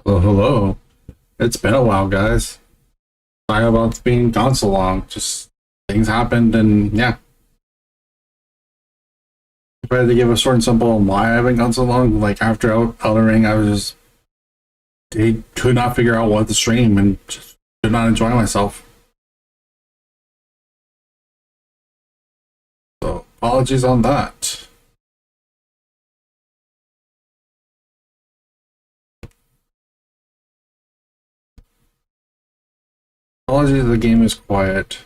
Well, hello. It's been a while, guys. Sorry about being gone so long. Just things happened, and yeah. If I had to give a short and simple on why I've been gone so long, like after Elden Ring, I was just could not figure out what to stream and just did not enjoy myself. So apologies on that. Apologies, the game is quiet.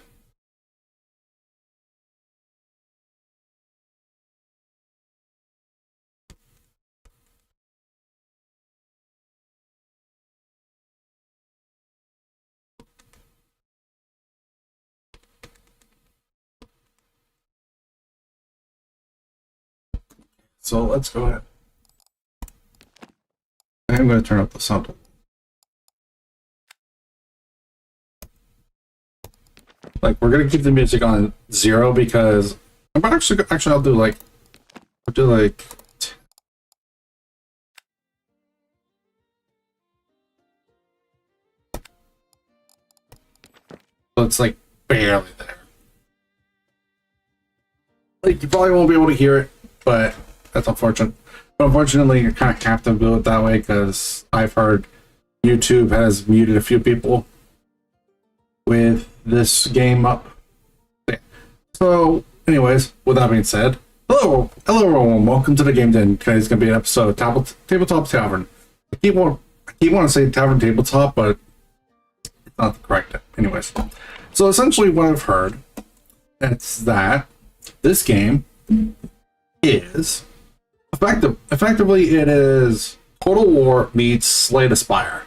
So let's go ahead. I'm going to turn up the sound. Like we're gonna keep the music on 0 because I'm actually I'll do like so it's like barely there. Like you probably won't be able to hear it, but that's unfortunate. But unfortunately, you kind of have to do it that way because I've heard YouTube has muted a few people with this game up. So, anyways, with that being said, hello everyone, welcome to the game den. Today's gonna be an episode of Tabletop Tavern. I keep wanting to say Tavern Tabletop, but it's not the correct. Anyways, so essentially, what I've heard is that this game is effectively it is Total War meets Slay the Spire.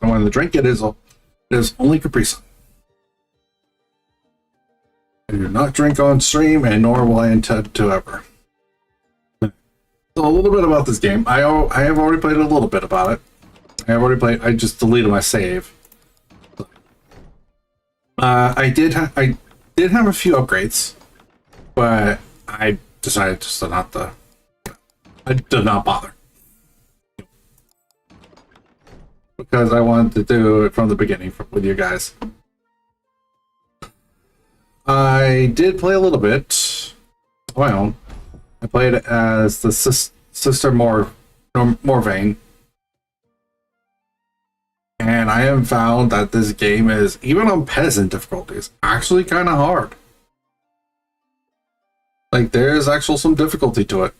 And when the drink it is only Capri Sun. I do not drink on stream, and nor will I intend to ever. So a little bit about this game. I have already played a little bit about it. I just deleted my save. I did have a few upgrades, but I decided just to not I did not bother. Because I wanted to do it from the beginning with you guys. I did play a little bit of my own. I played as the Sister Morvain. And I have found that this game is, even on peasant difficulties, actually kind of hard. Like, there is actually some difficulty to it.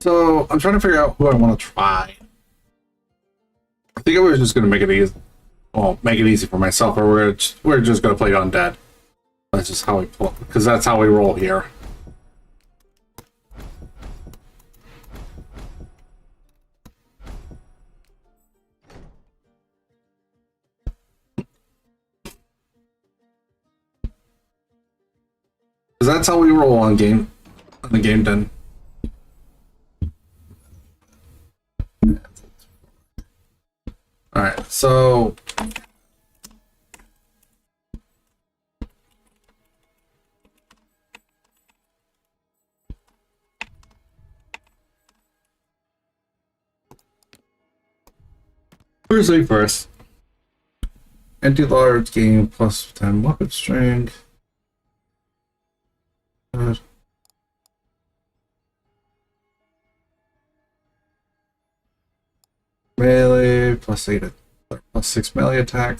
So, I'm trying to figure out who I want to try. I think I was just going to make it easy. Well, make it easy for myself, or we're just going to play undead. That's just how we play, because that's how we roll here. Because that's how we roll on the game den. Alright, so first thing first. Anti-large gain plus 10 weapon strength. Good. Melee plus 8 plus 6 melee attack.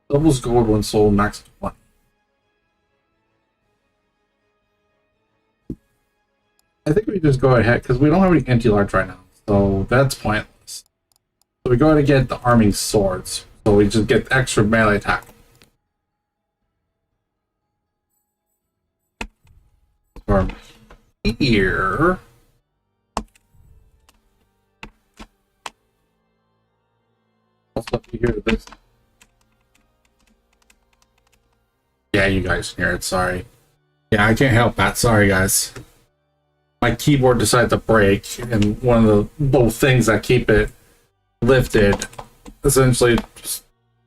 Doubles gold when sold, max 20. I think we just go ahead because we don't have any anti-large right now, so that's pointless. So we go ahead and get the arming swords, so we just get extra melee attack. From here, Also, if you hear this, yeah, you guys can hear it. Sorry. Yeah, I can't help that. Sorry, guys. My keyboard decided to break, and one of the little things that keep it lifted essentially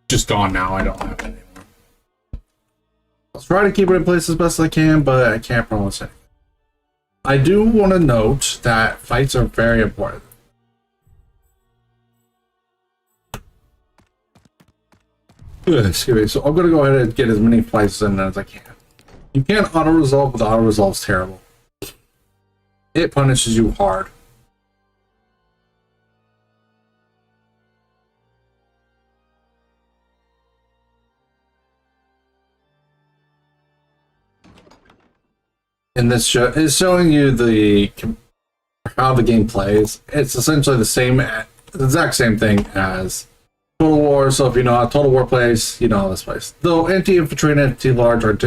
just gone now. I don't have it anymore. I'll try to keep it in place as best I can, but I can't promise it. I do want to note that fights are very important. Excuse me. So I'm going to go ahead and get as many fights in as I can. You can't auto-resolve, but the auto-resolve's terrible. It punishes you hard. And this show is showing you how the game plays. It's essentially the exact same thing as Total War. So if you know how Total War plays, you know how this plays. Though anti-infantry and anti-large are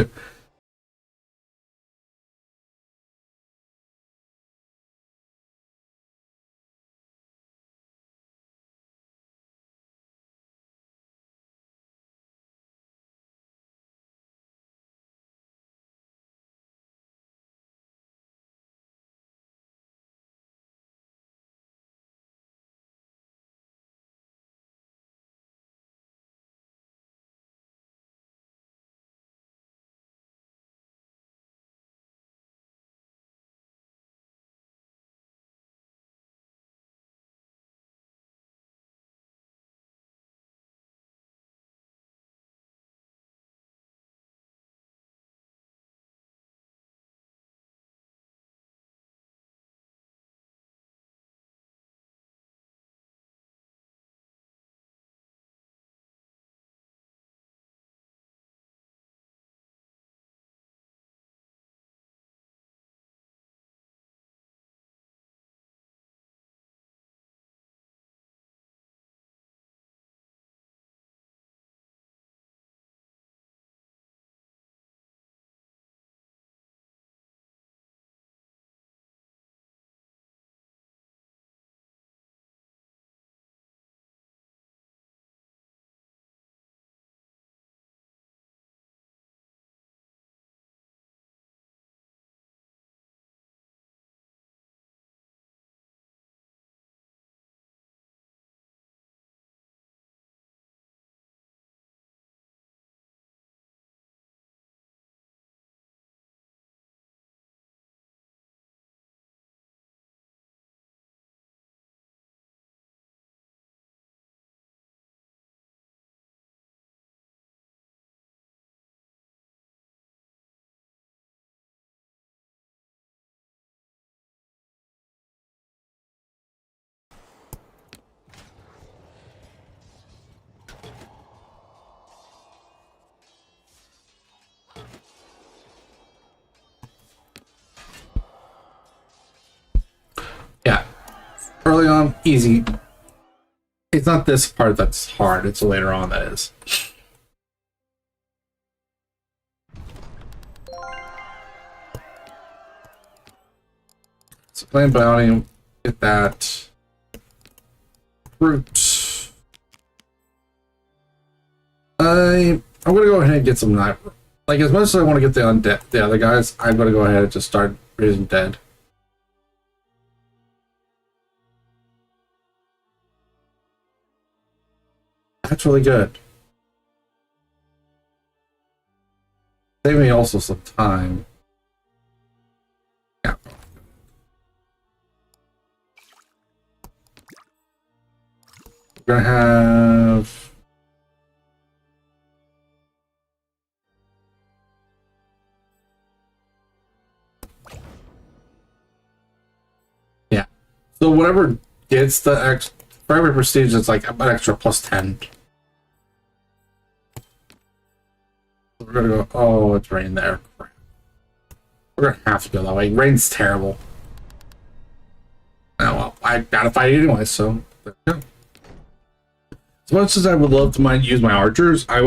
yeah. Early on, easy. It's not this part that's hard, it's later on that is. So playing bounty, get that fruit. I'm gonna go ahead and get some knife. Like, as much as I want to get the undead, the other guys, I'm gonna go ahead and just start raising dead. That's really good. Save me also some time. Yeah. We're gonna have... Yeah. So whatever gets the X for every prestige, it's like an extra plus 10. We're gonna go. Oh, it's rain there. We're gonna have to go that way. Rain's terrible. Oh, well, I gotta fight it anyway, so there we go. As much as I would love to use my archers, I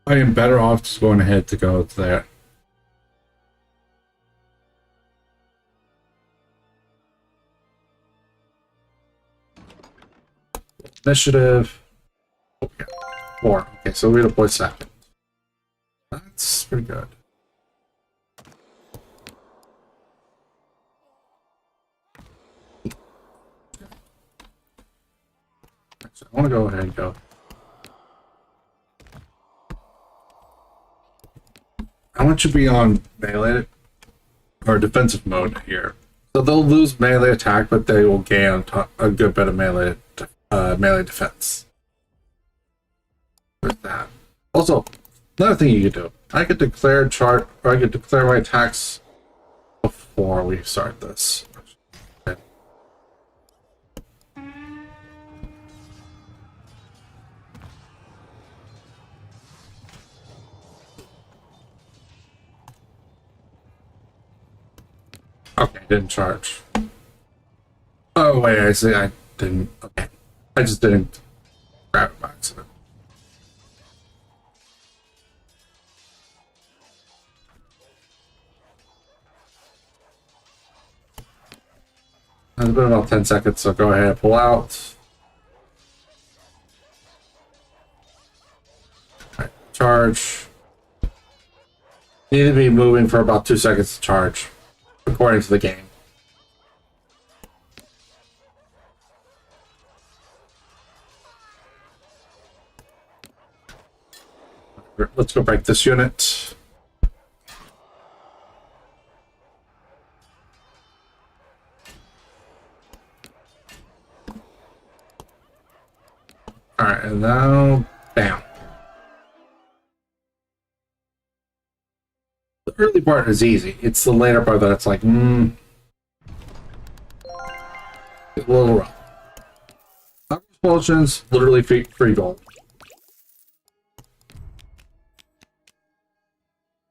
am better off just going ahead to go to there. Initiative. 4. Okay, so we deploy second. That's pretty good. So I want to go ahead and go. I want you to be on melee or defensive mode here. So they'll lose melee attack, but they will gain a good bit of melee defense. There's that. Also, another thing you could do. I could declare chart, or I could declare my attacks before we start this. Okay, didn't charge. Oh wait, I see. I didn't. Okay, I just didn't grab it by accident. It's been about 10 seconds, so go ahead and pull out. Right, charge. Need to be moving for about 2 seconds to charge, according to the game. Let's go break this unit. Alright, and now, bam. The early part is easy. It's the later part that it's like, it's a little rough. Expulsions, literally free gold.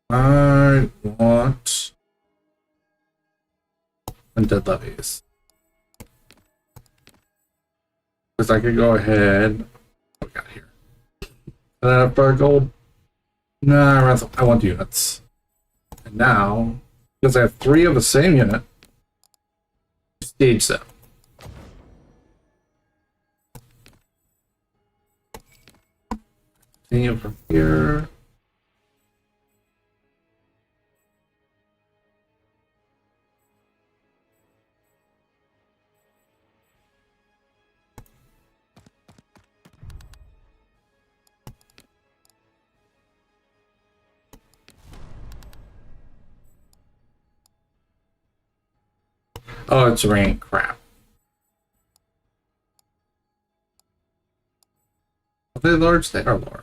I want undead levies. Because I could go ahead. What we got here? And then for gold. Nah, I want units. And now, because I have 3 of the same unit, stage them. Continue from here. Oh, it's raining. Crap. Are they large? They are large.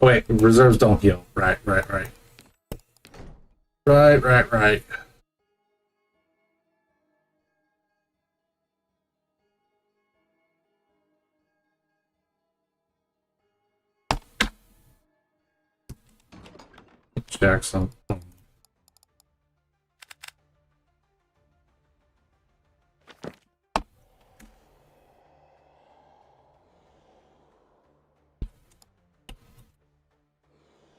Oh, wait, reserves don't heal. Right. Right. Jackson.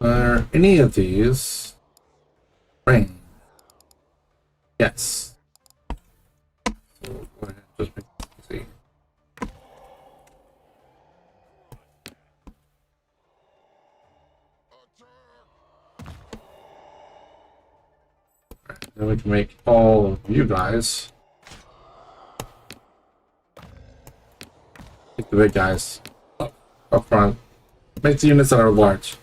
Are any of these rain? Yes. So go ahead, just make it easy. Right, then we can make all of you guys. Make the big guys up front. Make the units that are large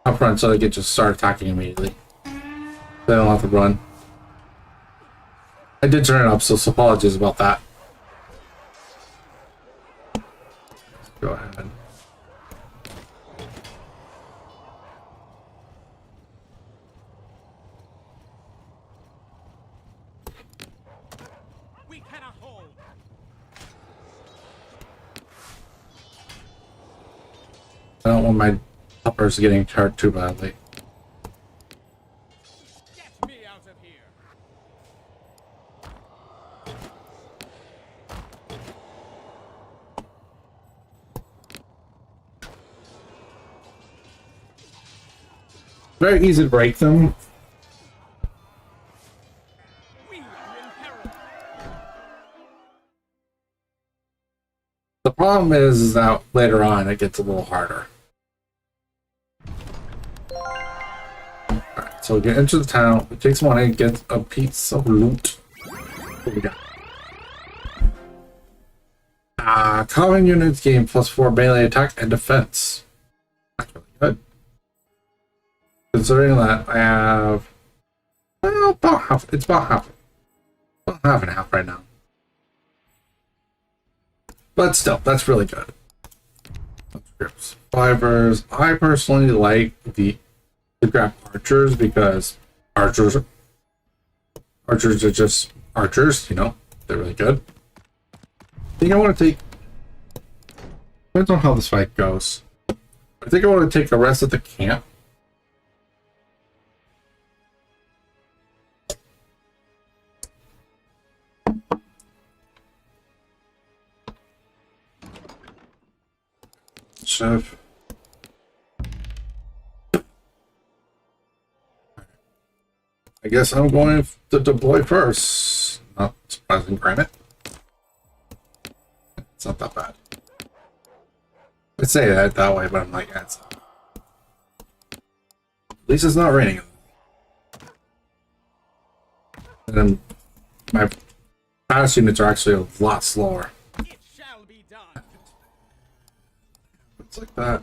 up front so they can just start attacking immediately. They don't have to run. I did turn it up, so apologies about that. Go ahead. We cannot hold. I don't want my uppers getting hurt too badly. Get me out of here. Very easy to break them. We are in peril. The problem is that later on it gets a little harder. Alright, so we get into the town, it takes money, get a piece of loot. What we got? Common units gain +4 melee attack and defense. That's really good. Considering that I have, well, about half. It's about half. About half and half right now. But still, that's really good. Survivors. I personally like to grab archers because archers are just archers, you know, they're really good. I think I want to take, depends on how this fight goes. I think I want to take the rest of the camp. Chef. I guess I'm going to deploy first. Not surprising, granite. It's not that bad. I say that way, but I'm like, that's at least it's not raining. And then my fast units are actually a lot slower. It shall be done. It's like that.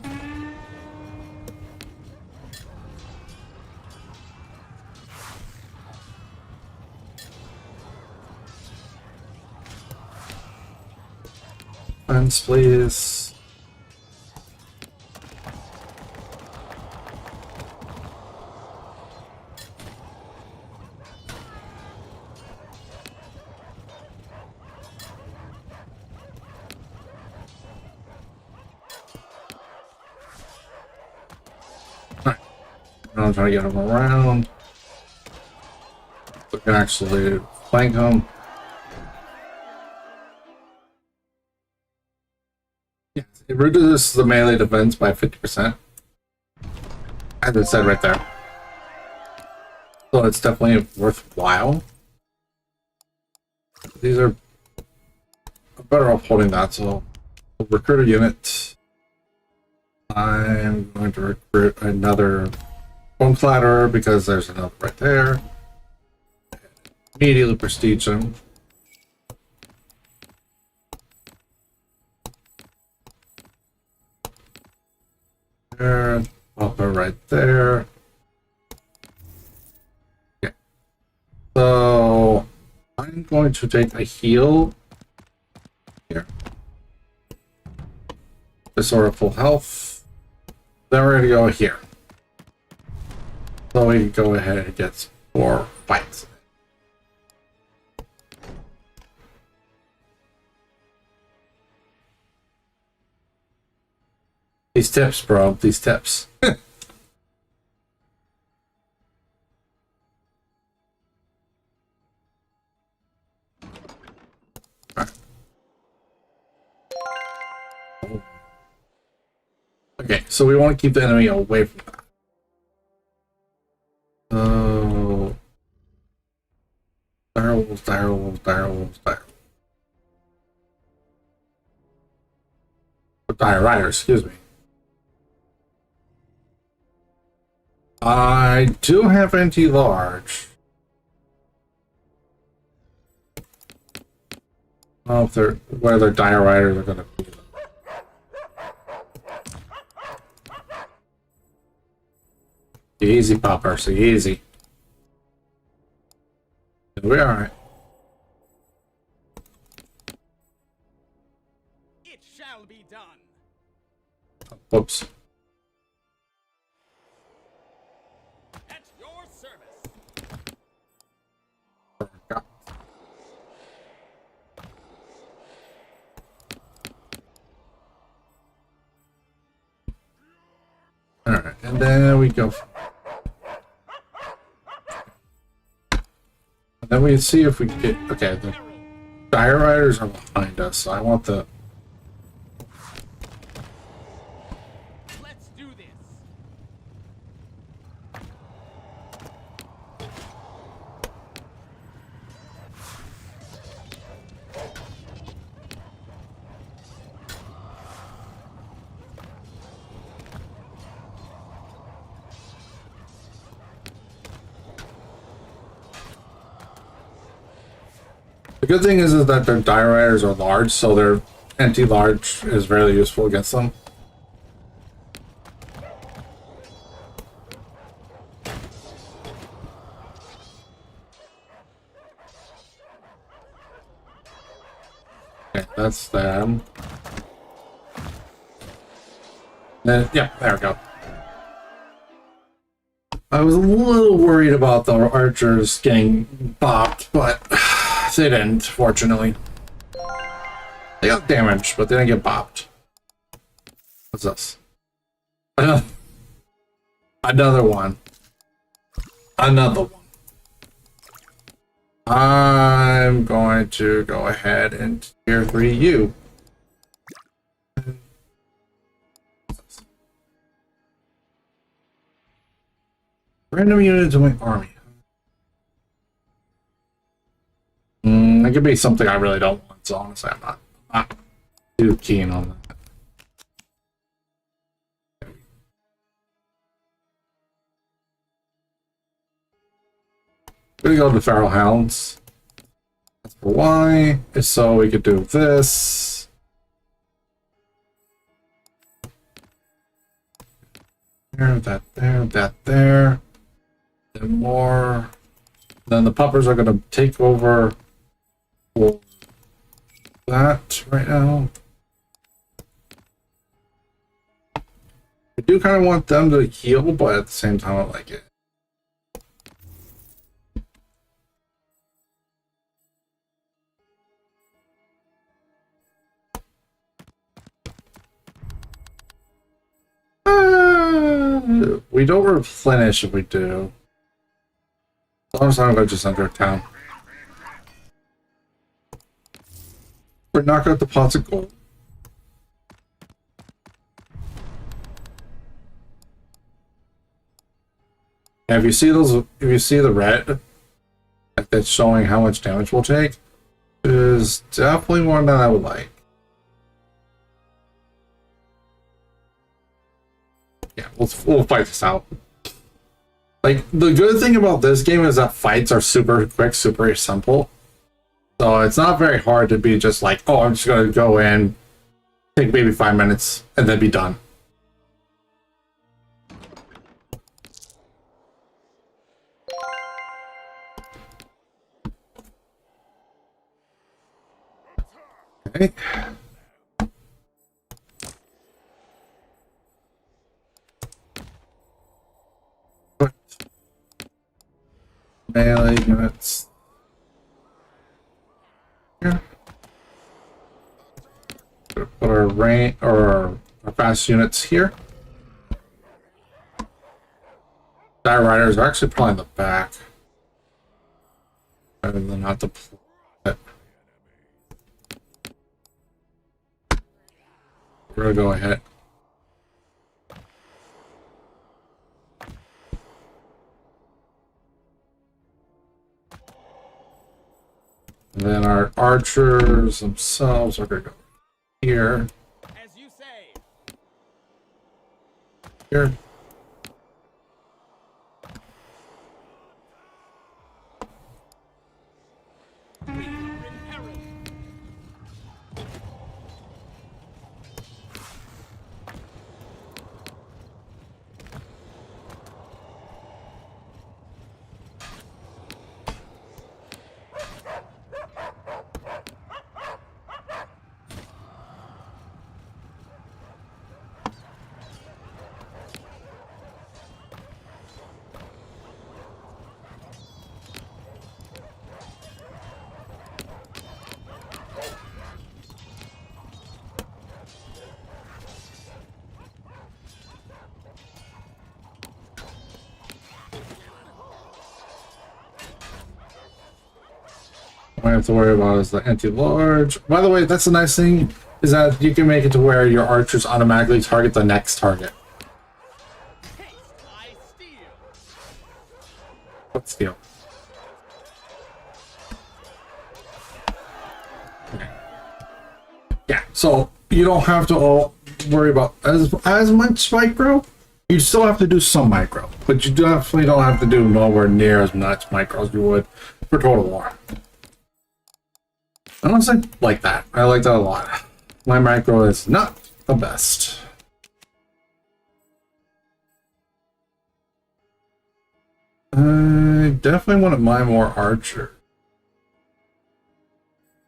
Fence, please. Alright. Now I'm trying to get them around. We can actually flank them. Yeah, it reduces the melee defense by 50%. As it said right there. So it's definitely worthwhile. These are better off holding that, so recruit a unit. I'm going to recruit another bone clatterer because there's another right there. Immediately prestige him. There, upper right there. Okay. So I'm going to take a heal here. Just sort of full health. Then we're gonna go here. So we can go ahead and get more fights. These tips, bro. These tips. Okay, so we want to keep the enemy away from that. So, dire rider, excuse me. I do have anti-large. I don't know if they're whether dire riders are gonna be. Easy, Popper, so easy. We're alright. It shall be done. Whoops. At your service. Alright, and then we go. And then we see if we can get. Okay, the dire riders are behind us, so I want the. Let's do this. The good thing is that their die riders are large, so their anti-large is very useful against them. Okay, that's them. Then, yeah, there we go. I was a little worried about the archers getting bopped, but they didn't, fortunately. They got damaged, but they didn't get bopped. What's this? Another one. Another one. I'm going to go ahead and tier 3 you. Random units in my army. That could be something I really don't want, so honestly I'm not too keen on that. We're gonna go to the Feral Hounds. That's for why. So we could do this. There, that there. And more. Then the puppers are gonna take over for that right now. I do kind of want them to heal, but at the same time I like it. We don't replenish if we do. Honestly, I'm going to just enter town. We're not going to deposit gold. And if you see those, if you see the red, that's showing how much damage we'll take, is definitely one that I would like. Yeah, we'll fight this out. Like, the good thing about this game is that fights are super quick, super simple. So it's not very hard to be just like, oh, I'm just gonna go in, take maybe 5 minutes, and then be done. Okay. Melee units here. Put our range or our fast units here. Die riders are actually probably in the back, rather than not the. We're gonna go ahead. And then our archers themselves are going to go here. As you say. Here. We are in peril. What I have to worry about is the anti-large. By the way, that's the nice thing, is that you can make it to where your archers automatically target the next target. Haste, I steal. Let's steal. Okay. Yeah, so you don't have to all worry about as much micro. You still have to do some micro, but you definitely don't have to do nowhere near as much micro as you would for Total War. I honestly like that. I like that a lot. My macro is not the best. I definitely want to mine more archer.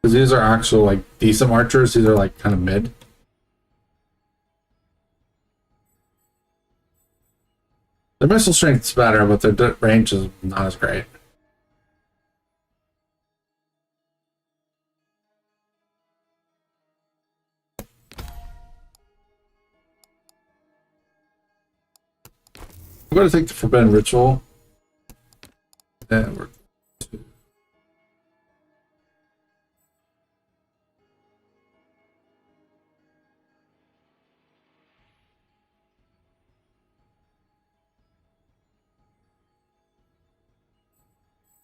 Because these are actual, like, decent archers. These are, like, kind of mid. Their missile strength's better, but their range is not as great. I'm going to take the Forbidden Ritual. And we're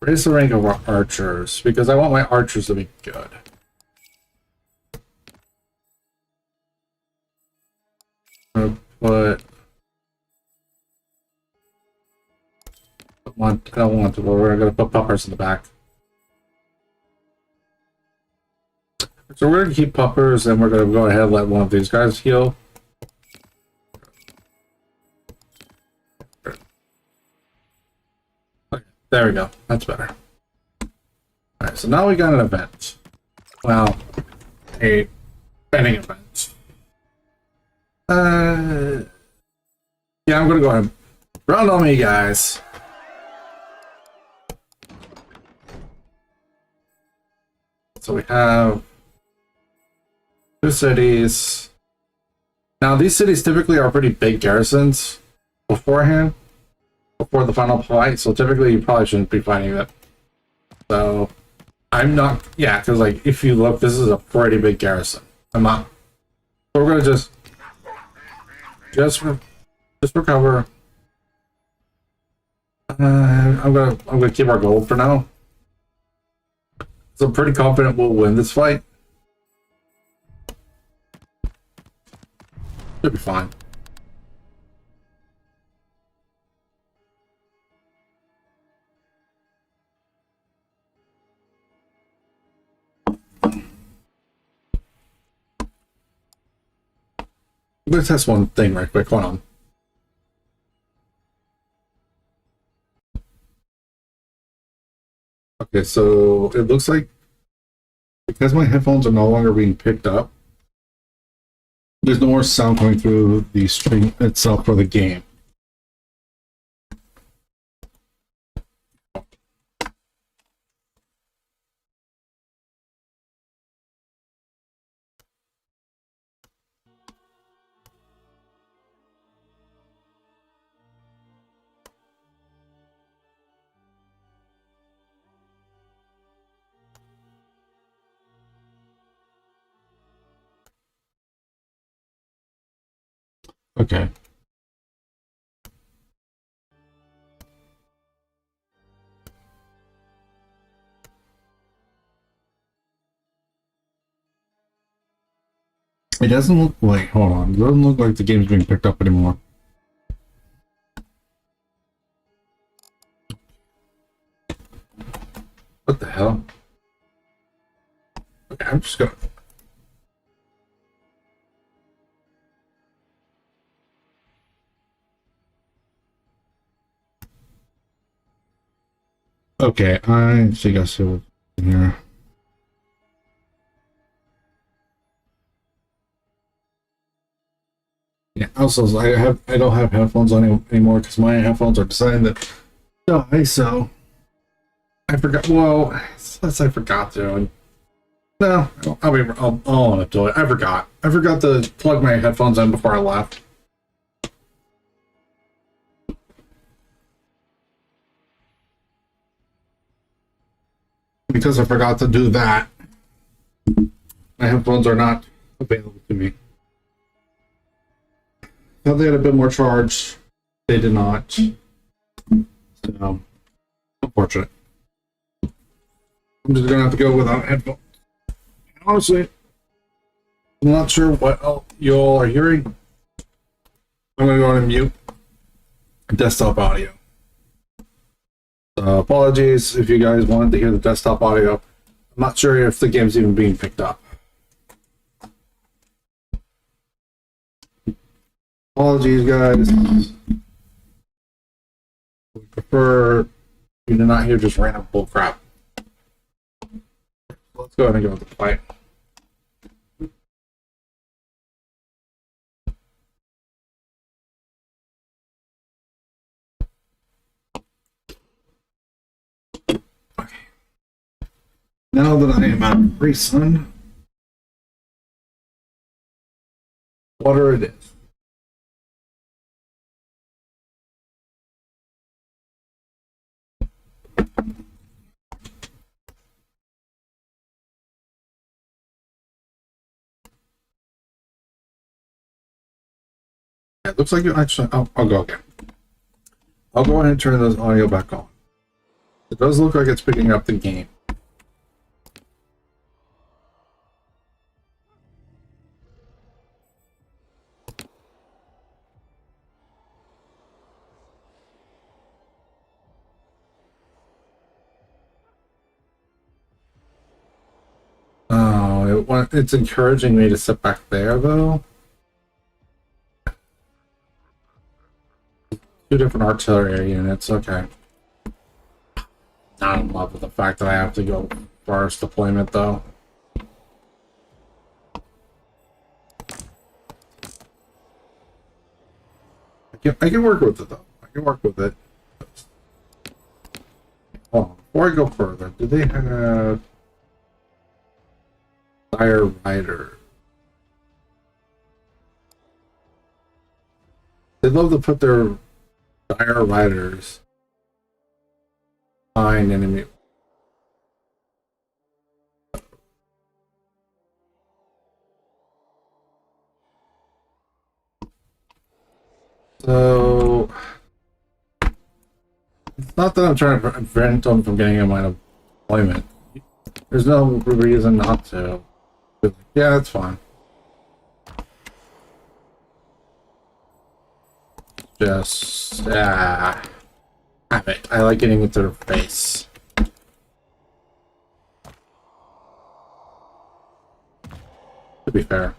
raise the rank of our archers, because I want my archers to be good. I'm gonna put one. I don't want to. We're gonna put puppers in the back. So we're gonna keep puppers, and we're gonna go ahead and let one of these guys heal. Okay, there we go. That's better. Alright, so now we got an event. Well, a betting event. Yeah, I'm gonna go ahead and round on me, guys. So we have 2 cities. Now, these cities typically are pretty big garrisons beforehand, before the final fight, so typically you probably shouldn't be fighting them. So, I'm not, yeah, because, like, if you look, this is a pretty big garrison. I'm not, so we're gonna just recover. I'm gonna keep our gold for now. So I'm pretty confident we'll win this fight. Should be fine. I'm gonna test one thing right quick. Hold on. Okay, so it looks like because my headphones are no longer being picked up, there's no more sound coming through the stream itself for the game. Okay. It doesn't look like, hold on, it doesn't look like the game's being picked up anymore. What the hell? Okay, I'm just gonna... Okay, I think I see what's in here. Yeah, also I don't have headphones on anymore because my headphones are designed to die, so I forgot. Well, I forgot to. No, I'll own up to it. I forgot. I forgot to plug my headphones in before I left. Because I forgot to do that, my headphones are not available to me. Thought they had a bit more charge. They did not. So, unfortunate. I'm just gonna have to go without headphones. Honestly, I'm not sure what you all are hearing. I'm gonna go on and mute desktop audio. So apologies if you guys wanted to hear the desktop audio. I'm not sure if the game's even being picked up. Apologies, guys. We prefer you to not hear just random bullcrap. Let's go ahead and go with the fight. Okay. Now that I am out of Capri Sun, water it is. It looks like you actually. I'll go again. I'll go ahead and turn this audio back on. It does look like it's picking up the game. Oh, it's encouraging me to sit back there, though. Two different artillery units, okay. Not in love with the fact that I have to go first deployment, though. I can work with it, though. I can work with it. Oh, before I go further, do they have Fire Rider? They love to put their Dire Riders behind enemy. So it's not that I'm trying to prevent them from getting in my deployment. There's no reason not to. Yeah, that's fine. Just have it. I like getting into their face. To be fair.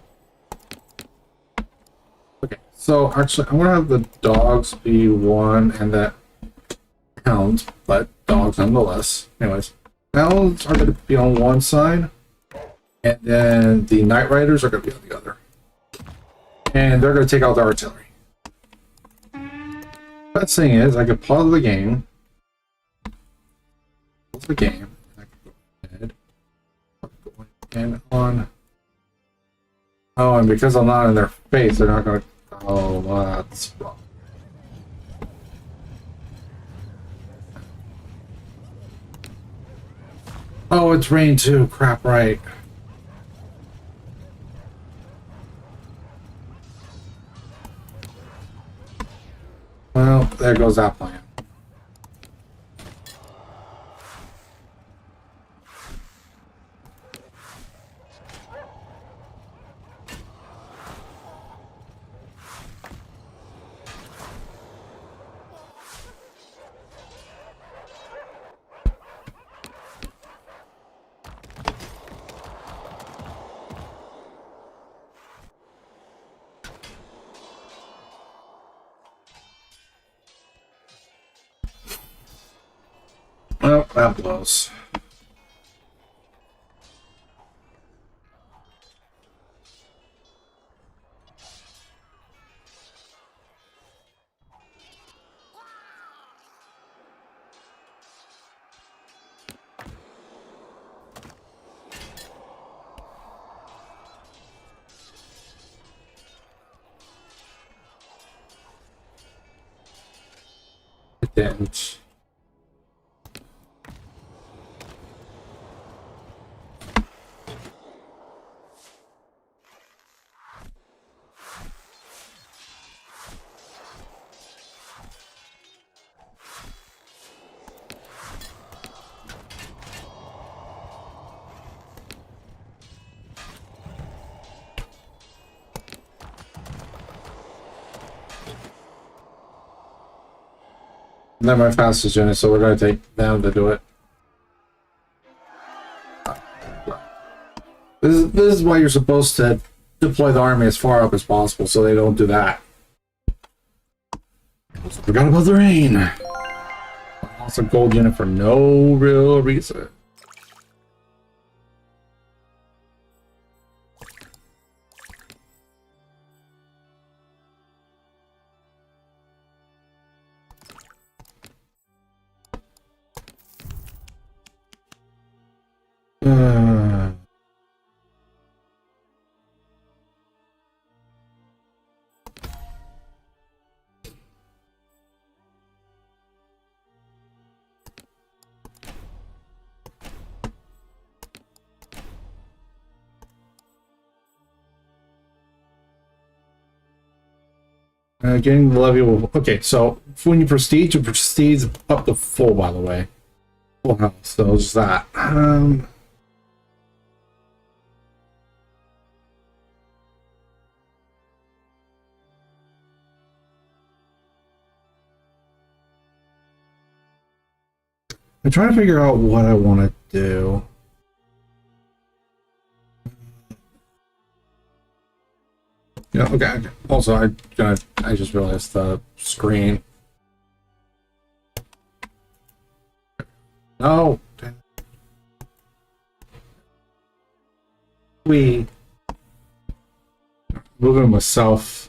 Okay, so actually I'm gonna have the dogs be one and the hounds, but dogs nonetheless. Anyways, hounds are gonna be on one side, and then the Night Riders are gonna be on the other. And they're gonna take out the artillery. Best thing is, I could pause the game. Pause the game. I can go ahead. Go in on. Oh, and because I'm not in their face, they're not gonna. Oh, that's wrong. Oh, it's rain too. Crap, right. Well, there goes that plan. Well, that blows. It didn't. They're my fastest unit, so we're going to take them to do it. This is why you're supposed to deploy the army as far up as possible, so they don't do that. Also forgot about the rain. Also, gold unit for no real reason. Getting the levy will... Okay, so when you prestige up to full, by the way. Full health, so it's that. I'm trying to figure out what I want to do. Yeah, okay. Also, I just realized the screen. No. We moving myself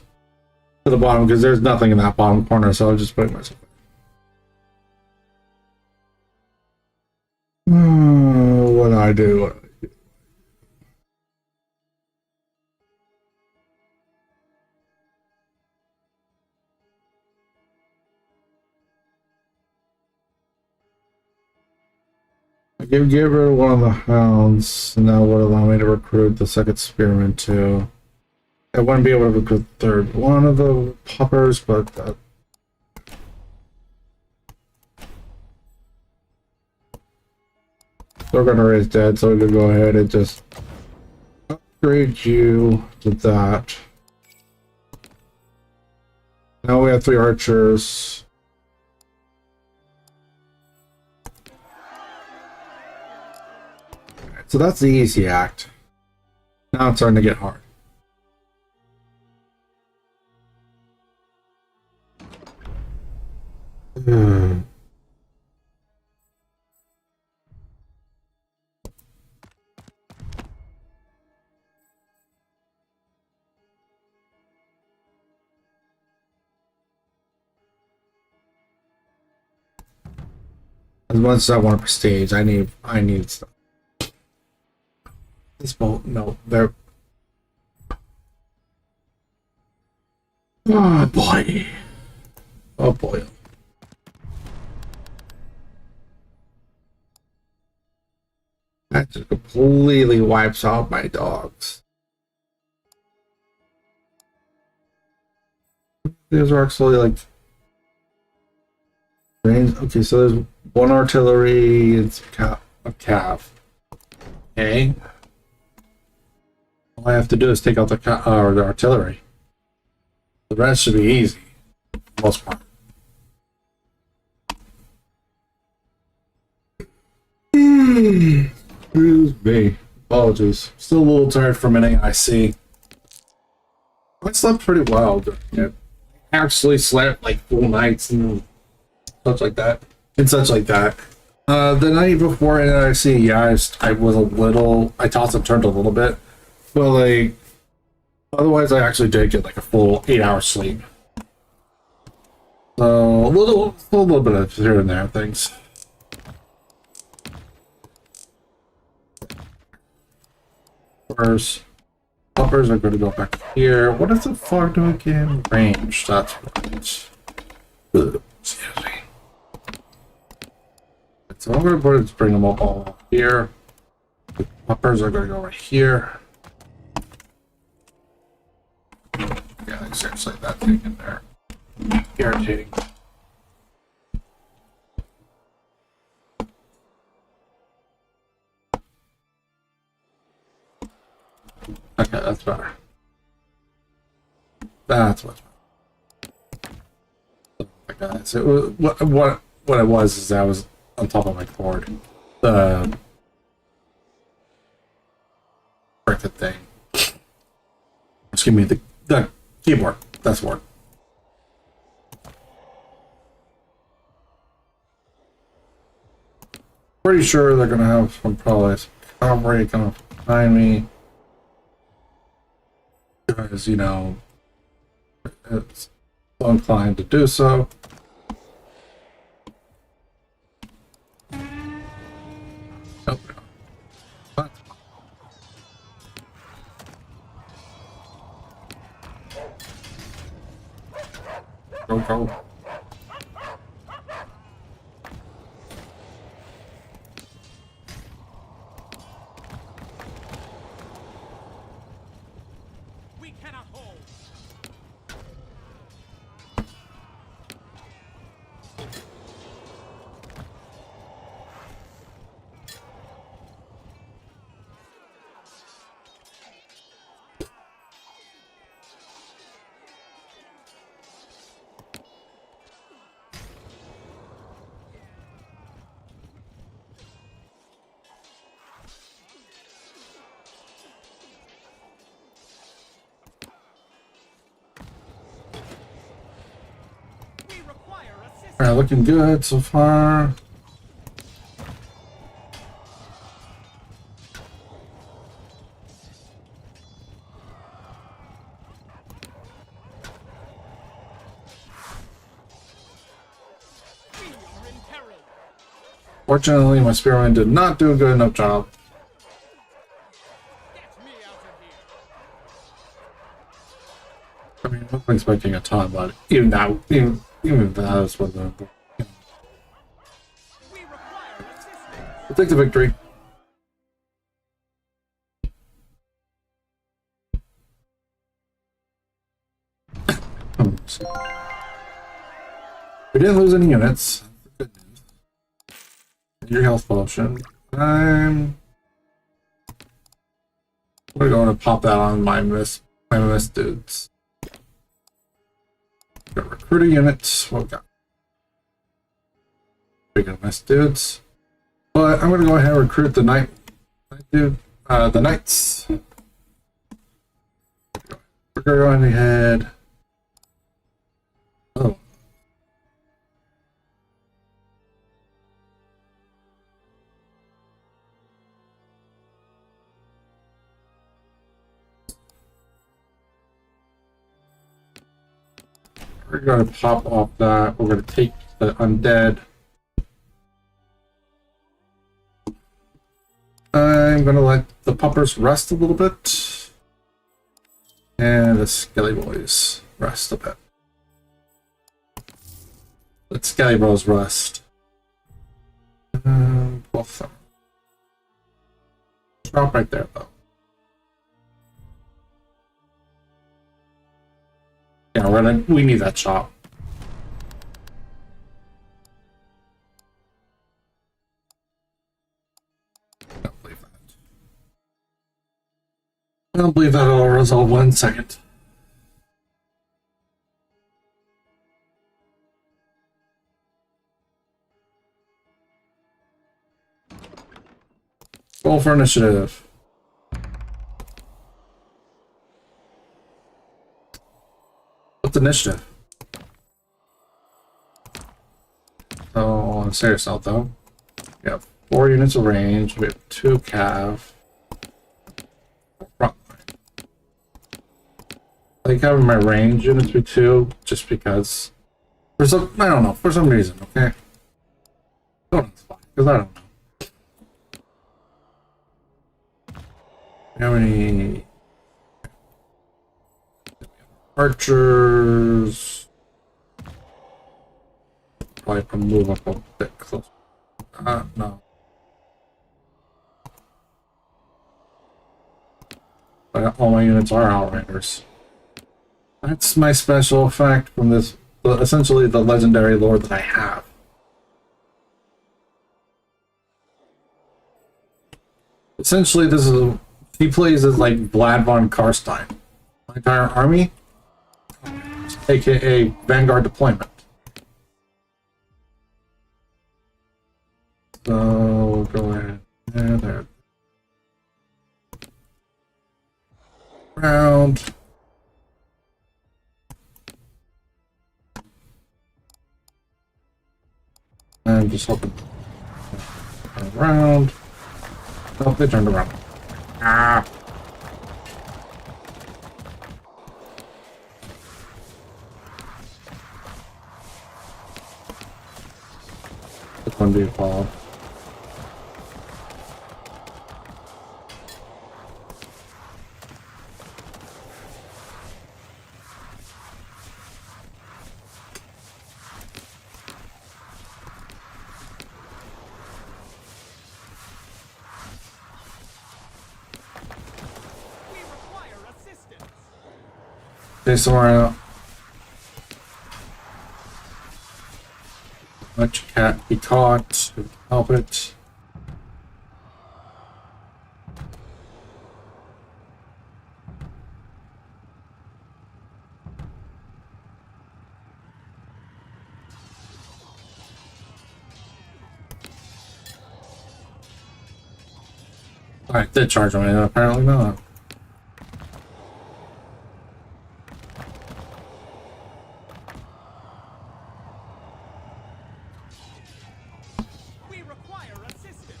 to the bottom because there's nothing in that bottom corner, so I'll just put myself. What do I do? I get rid of one of the hounds, and that would allow me to recruit the second spearman too. I wouldn't be able to recruit the third one of the puppers, but they're gonna raise dead, so we could go ahead and just upgrade you to that. Now we have 3 archers. So that's the easy act. Now it's starting to get hard. As much as I want prestige, I need stuff. This boat, no, they're... Oh boy. Oh boy. That just completely wipes out my dogs. These are actually like... range. Okay, so there's 1 artillery, it's a cav. Okay. All I have to do is take out the artillery. The rest should be easy, for the most part. Excuse me. Apologies. Still a little tired from an AIC. I slept pretty well during it. Actually slept like full nights and such like that. The night before NIC, yeah, I was a little... I tossed and turned a little bit. But, like... Otherwise, I actually did get, like, a full 8-hour sleep. So, a little bit of here and there things. First, uppers are going to go back here. What does the far do again? Range, that's right. Ugh, excuse me. So I'm going to bring them up all here. The uppers are going to go right here. Yeah, like seriously, that thing in there. Irritating. Okay, that's better. That's much better. Okay, guys, it was, what it was is I was on top of my board. The rocket thing. Just give me the keyboard. That's what. Pretty sure they're gonna have some probably some cavalry kind of behind me. Because, you know, it's so inclined to do so. Nope. What? Go. We cannot hold. We require assistance. Alright, looking good so far. We are in peril. Fortunately, my spearman did not do a good enough job. Get me out of here. I mean, I wasn't expecting a ton, but even that is what the We require assistance. we'll take the victory. We didn't lose any units. Good news. Your health potion. I'm we're going to pop that on my miss dudes. Got recruiting units. What we got? We got miss dudes. But I'm gonna go ahead and recruit the the knights. We're going ahead. Oh. We're going to pop off that. We're going to take the undead. I'm going to let the puppers rest a little bit. And the skelly boys rest a bit. Let skelly bros rest. Both of them. Drop right there, though. Yeah, we need that shot. I don't believe that. I don't believe that'll resolve 1 second. Roll for initiative. What's initiative? So, say yourself though. We have 4 units of range, we have 2 cav. Front line. I like having my range units be 2, just because. For some, I don't know, for some reason, okay? Don't know, because I don't know. How many archers? Probably move up a bit closer. No. But all my units are outriders. That's my special effect from this, essentially the legendary lore that I have. Essentially, this is he plays as like Vlad von Karstein. My entire army, aka Vanguard deployment. So go ahead. There. around. And just hoping around. Oh, they turned around. Ah. This one be followed. We require assistance. Stay somewhere out. Let your cat be caught. Help it. Alright, did charge me, apparently not. We require assistance.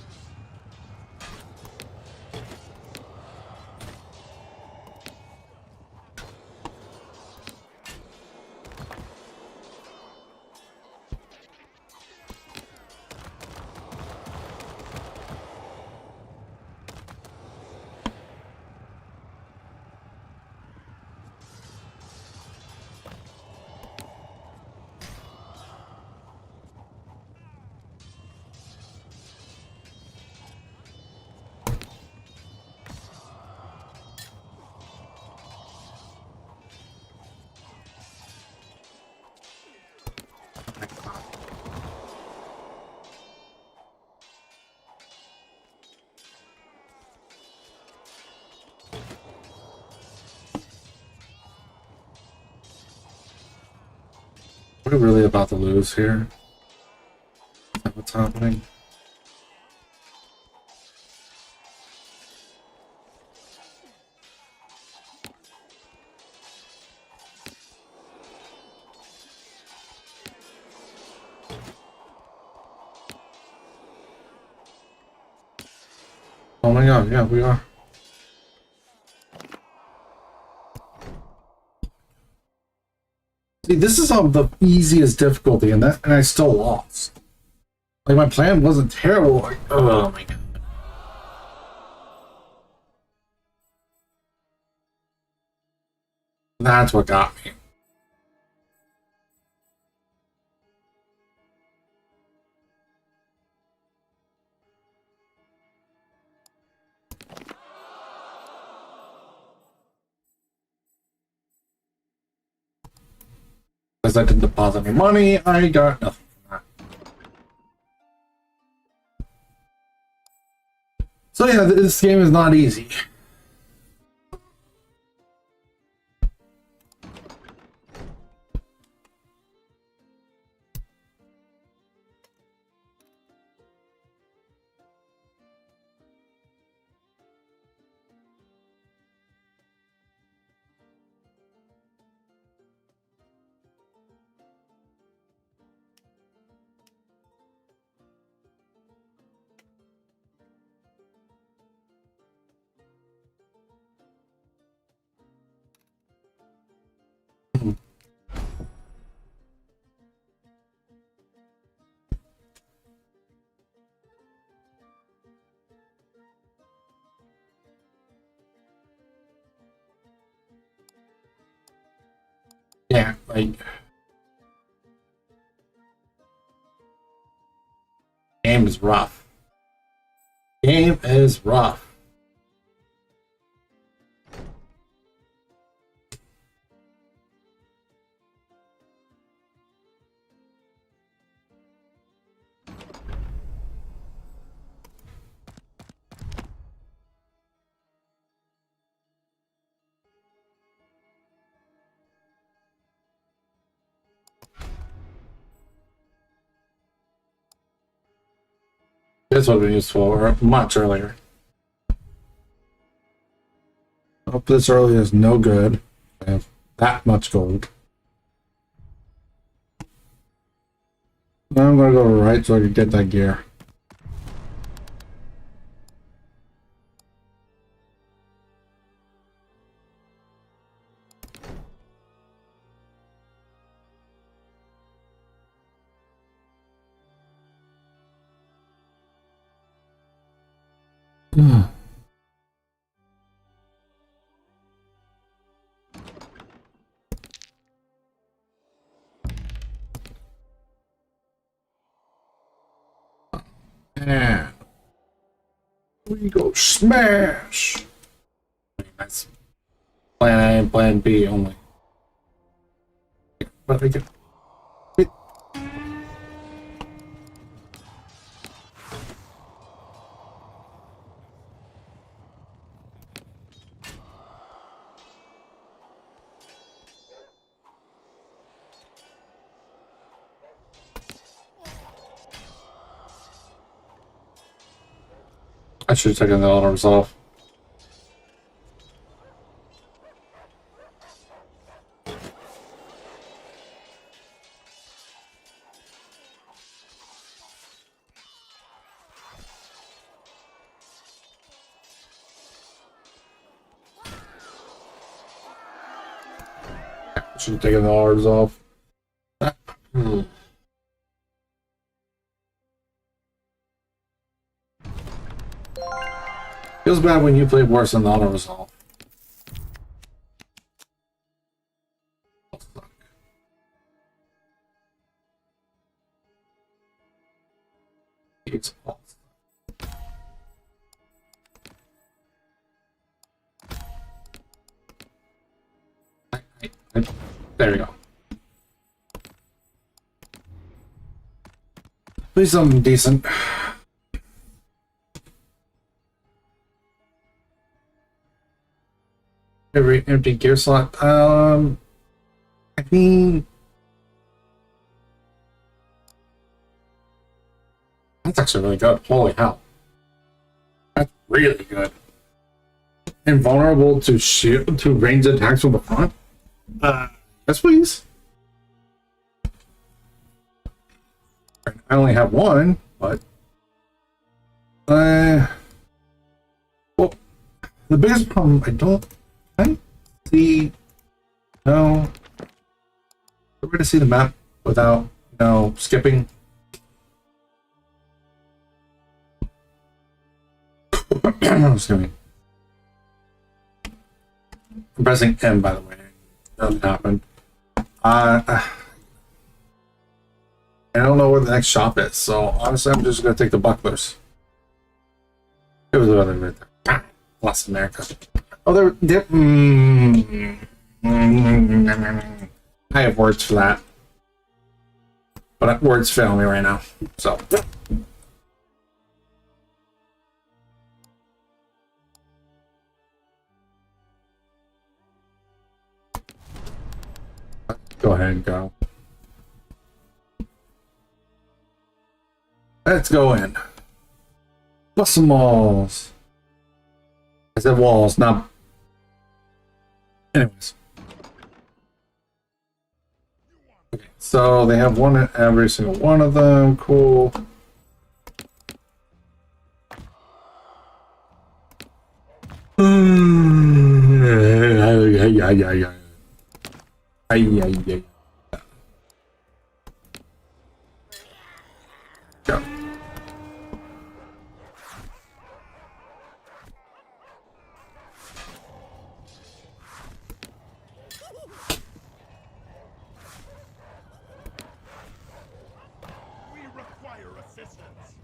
We're really about to lose here. Is that what's happening? Oh my god, yeah, we are. See, this is on the easiest difficulty, and I still lost. Like, my plan wasn't terrible. Like, oh my god. That's what got me. Because I didn't deposit any money, I got nothing from that. So yeah, this game is not easy. Yeah, like... Game is rough. Game is rough. This would have been useful or much earlier. Up this early is no good. I have that much gold. Now I'm gonna go right so I can get that gear. And we go smash. That's plan A and plan B only. But I can. I should have taken the alarms off. Should have taken the alarms off. Feels bad when you play worse than the auto resolve. It's awesome. There we go. Please something decent. Every empty gear slot. I mean, that's actually really good. Holy hell, that's really good. Invulnerable to shield to ranged attacks from the front. Yes, please. I only have one, but well, the biggest problem I see. No, we're going to see the map without skipping. Excuse me. I'm pressing M, by the way. Doesn't happen. I don't know where the next shop is, so honestly, I'm just gonna take the bucklers. It was another right there. Lost America. Oh, they're I have words for that, but words fail me right now. So. Go ahead and go. Let's go in. Bust some walls. I said walls, not. Anyways. Okay, so they have one in every single one of them. Cool. Go. We require assistance.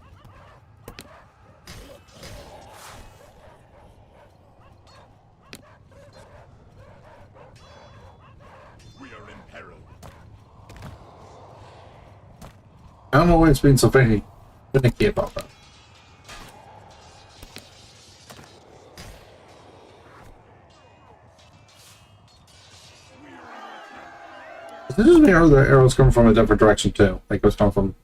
We are in peril. I don't know why it's being so finicky about that. This is me, or the arrows coming from a different direction too. Like it was coming from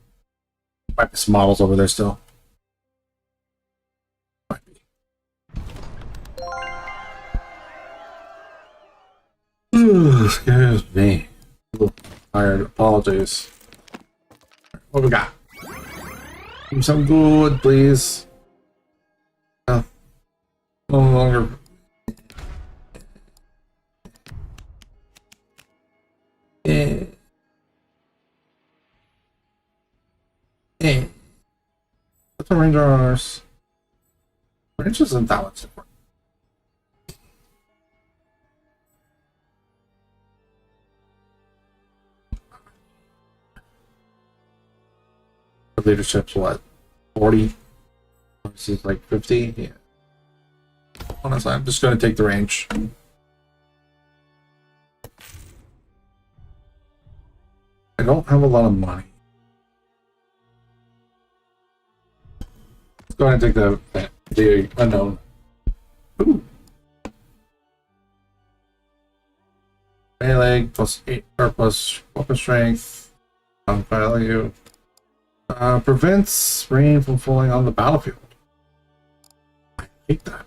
might be some models over there still. Might be. Excuse me. A little tired. Apologies. What we got? Give me some good, please. No longer. Eh. Eh. What's the ranger on ours? Range isn't that much support. Leadership's what? 40? This is like 50? Yeah. Honestly, I'm just going to take the range. I don't have a lot of money. Let's go ahead and take the unknown. Ooh. Melee plus 8 or plus weapon strength. On value. Prevents rain from falling on the battlefield. I hate that.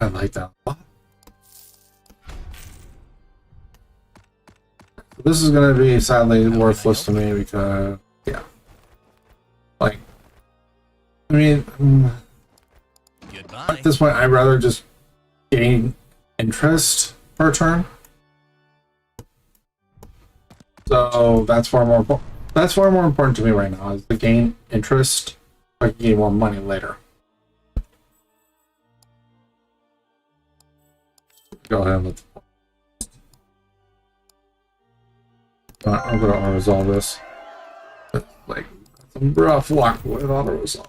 I like that a lot. This is going to be sadly worthless to me because, yeah. Like, I mean, at this point, I'd rather just gain interest per turn. So that's far more important to me right now, is to gain interest. I can gain more money later. Go ahead and let's. I'm gonna resolve this. It's like some rough luck with auto resolve.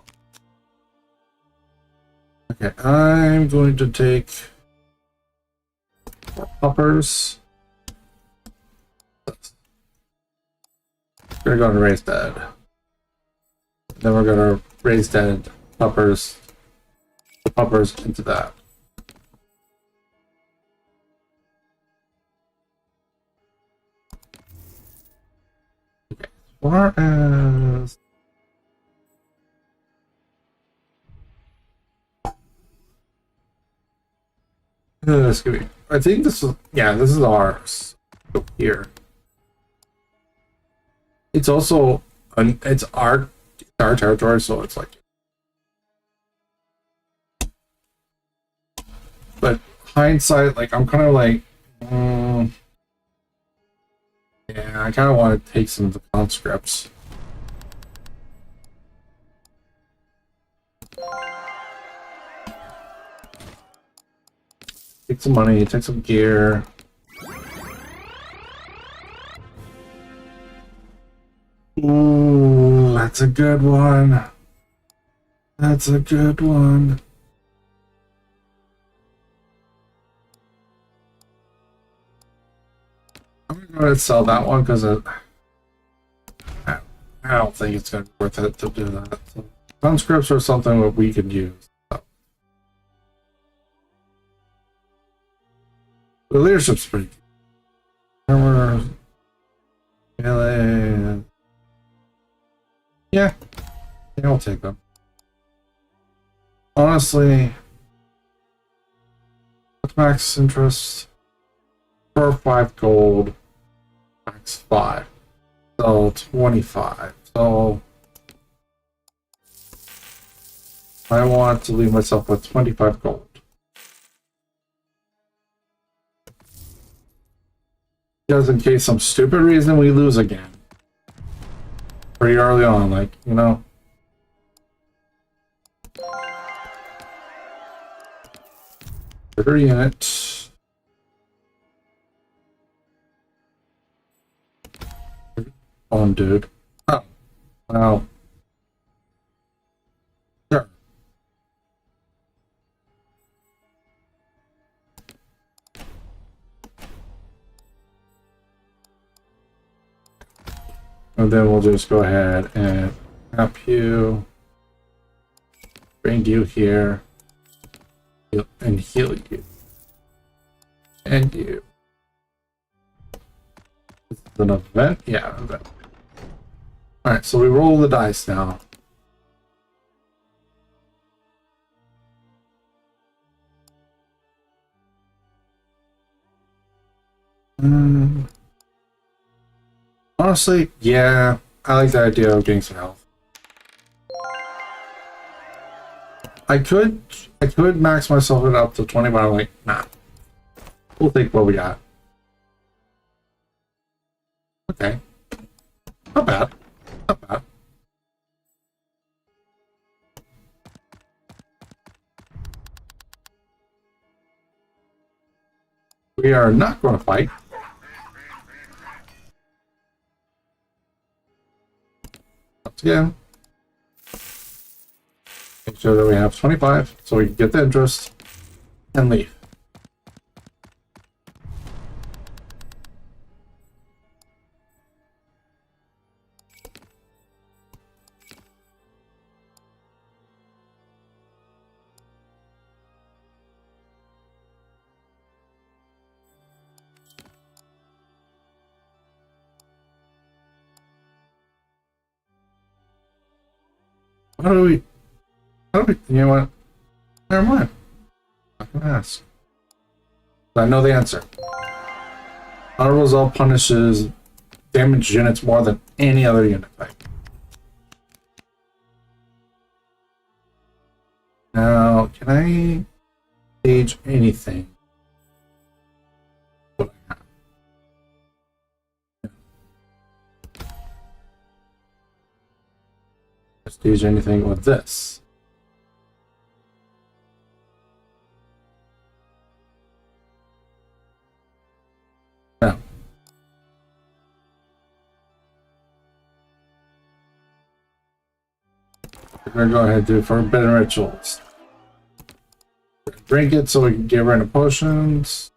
Okay, I'm going to take uppers. We're going to raise dead. Then we're going to raise dead uppers. The uppers into that. Okay, as far as this could be. I think this is, yeah, this is ours here. It's also it's our territory, so it's like. But hindsight, like I'm kind of like, yeah, I kind of want to take some of the conscripts. Take some money, take some gear. Ooh, that's a good one. That's a good one. I'm going to sell that one because I don't think it's going to be worth it to do that. So, conscripts are something that we could use. So. The leadership's pretty good. Armor, melee. Yeah, I'll take them. Honestly, what's max interest? For 5 gold, max 5. So 25. So I want to leave myself with 25 gold. Just in case some stupid reason we lose again. Pretty early on, like, you know. Trigger unit. On, dude. Oh, wow. Sure. And then we'll just go ahead and tap you, bring you here, and heal you. And you. This is an event? Yeah, an event. Alright, so we roll the dice now. Honestly, yeah, I like the idea of getting some health. I could max myself it up to 20, but I'm like, nah. We'll take what we got. Okay. Not bad. Not bad. We are not going to fight. Once again. Make sure that we have 25 so we can get the interest and leave. How do we, you know what? Never mind. I'm not gonna ask. But I know the answer. Auto resolve punishes damaged units more than any other unit type. Now, can I stage anything? What I have? Stage anything with this? No. We're gonna go ahead and do forbidden rituals. Drink it so we can get rid of potions.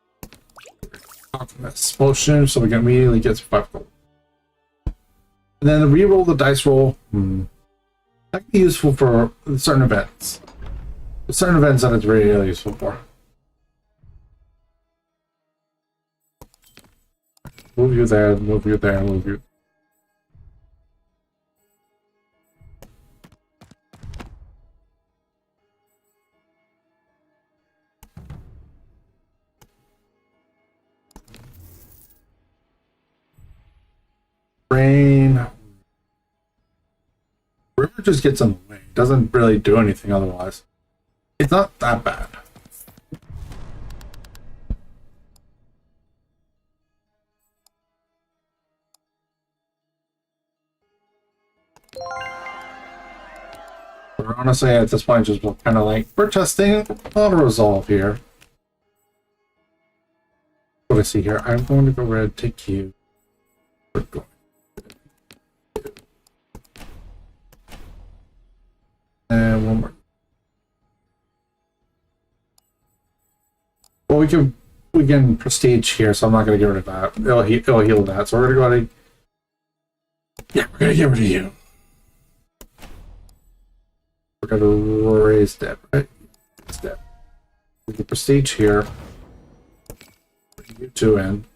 Alchemist potion so we can immediately get some 5 gold. And then re-roll the dice roll. That can be useful for certain events. Certain events that it's really useful for. Move you there, move you there, move you. Rain. River just gets in the way. It doesn't really do anything otherwise. It's not that bad. But honestly, at this point, just kind of like, we're testing auto resolve here. What do I see here? I'm going to go red, take you. We're going. And one more. Well, we can prestige here, so I'm not going to get rid of that. It'll heal that. So we're going to go ahead. Yeah, we're going to get rid of you. We're going to raise that, right? Raise that. We can prestige here. Bring you two in.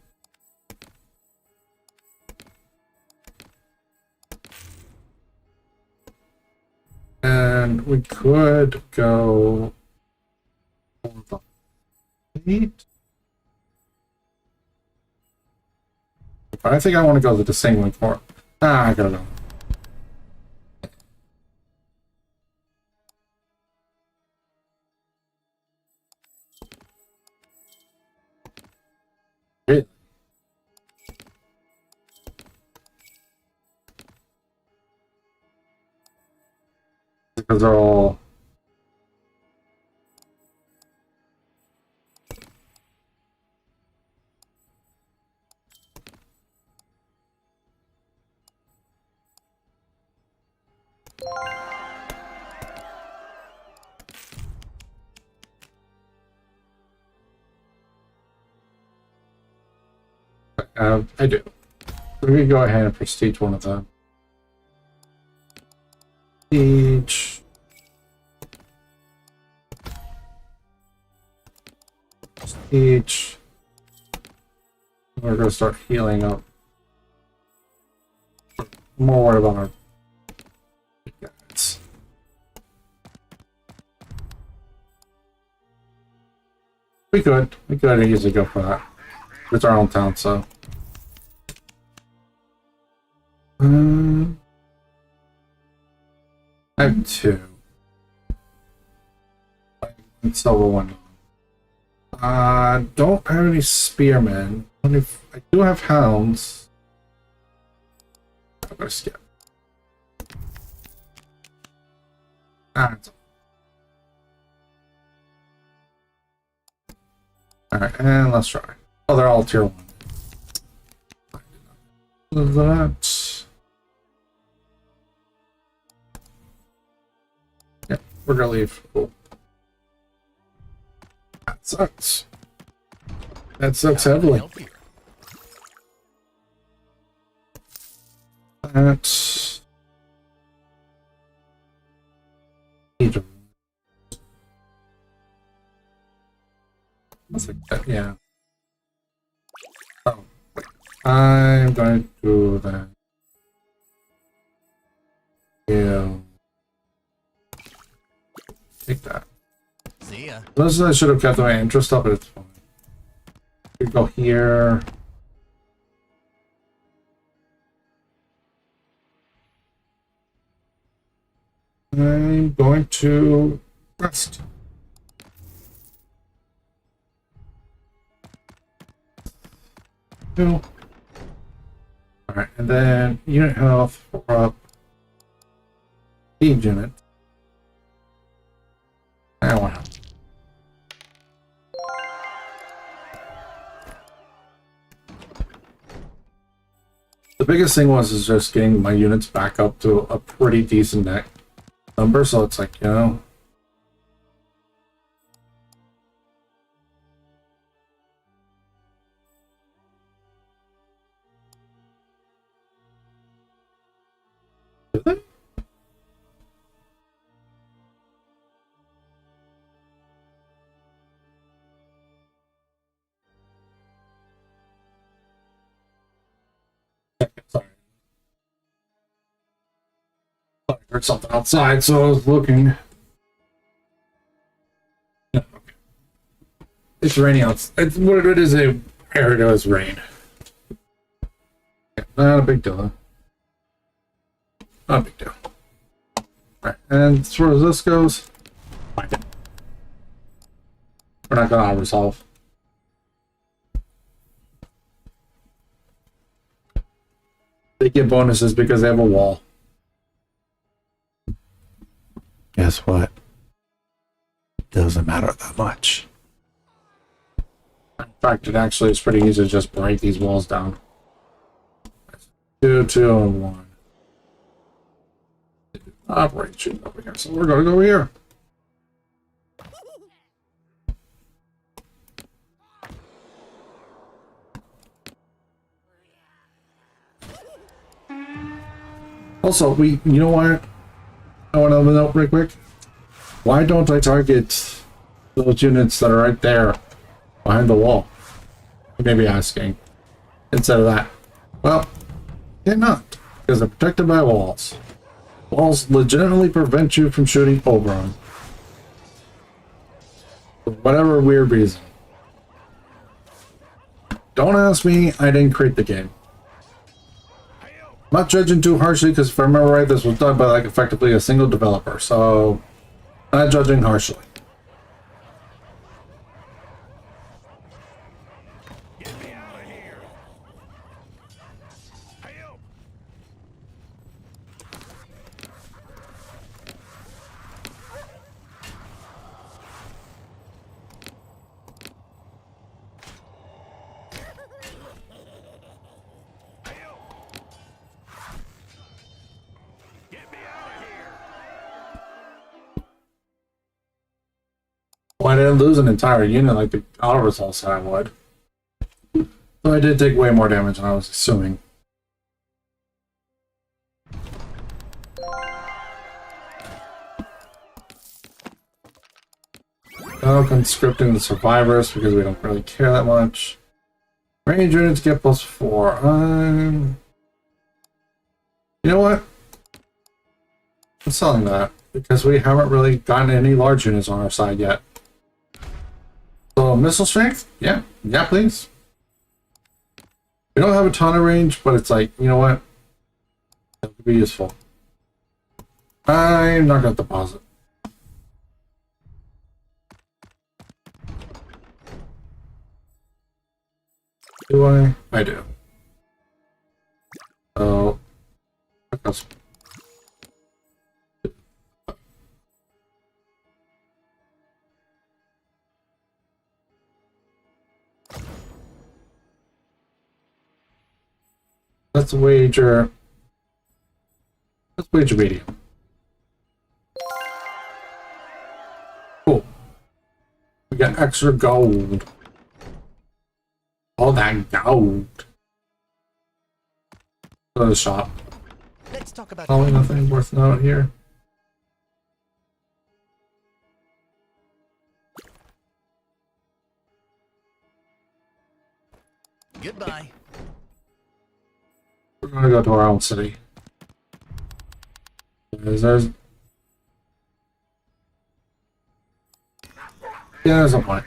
And we could go. I think I want to go the singling for. I gotta go. Really? Because they're all. I do. We can go ahead and prestige one of them. Prestige. Prestige. We're going to start healing up. More worried about our guys. We could easily go for that. It's our own town, so. I have 2. Silver one. Don't have any spearmen. I do have hounds. I'm gonna skip. It's alright, and let's try. Oh, they're all tier 1. That. Yep, we're gonna leave. Cool. That sucks. That sucks heavily. That's. That's like that, yeah. Oh, wait. I'm going to do that. Yeah. Take that. See ya. This I should have kept my interest up, but it's fine. We go here. I'm going to rest. Alright, and then unit health for up. Siege unit. I want help. The biggest thing is just getting my units back up to a pretty decent number, so it's like, you know. Did they? Sorry. I heard something outside, so I was looking. Yeah, okay. It's raining out. It's what it is. A paradise rain. Yeah, not a big deal, though. Not a big deal. Alright, and as far as this goes, we're not gonna resolve. They get bonuses because they have a wall. Guess what? It doesn't matter that much. In fact, it actually is pretty easy to just break these walls down. 2, 2, and 1. Operation over here, so we're going to go here. Also, you know what? I want to know real quick. Why don't I target those units that are right there behind the wall? You may be asking. Instead of that. Well, they're not. Because they're protected by walls. Walls legitimately prevent you from shooting over them. For whatever weird reason. Don't ask me, I didn't create the game. I'm not judging too harshly because if I remember right, this was done by like effectively a single developer, so I'm not judging harshly. Get me out of here. Help! Get me out of here. Well, I didn't lose an entire unit like the auto results said I would. So I did take way more damage than I was assuming. Oh, conscripting the survivors because we don't really care that much. Range units get +4. You know what? I'm selling that because we haven't really gotten any large units on our side yet. So missile strength? Yeah, please. We don't have a ton of range, but it's like, you know what? That could be useful. I'm not going to deposit. Do I? I do. So, let's wager. Let's wager medium. Cool. We got extra gold. All that gold. Go to the shop. Let's talk about Probably nothing worth note here. goodbye. We're gonna go to our own city. There's yeah, there's a point.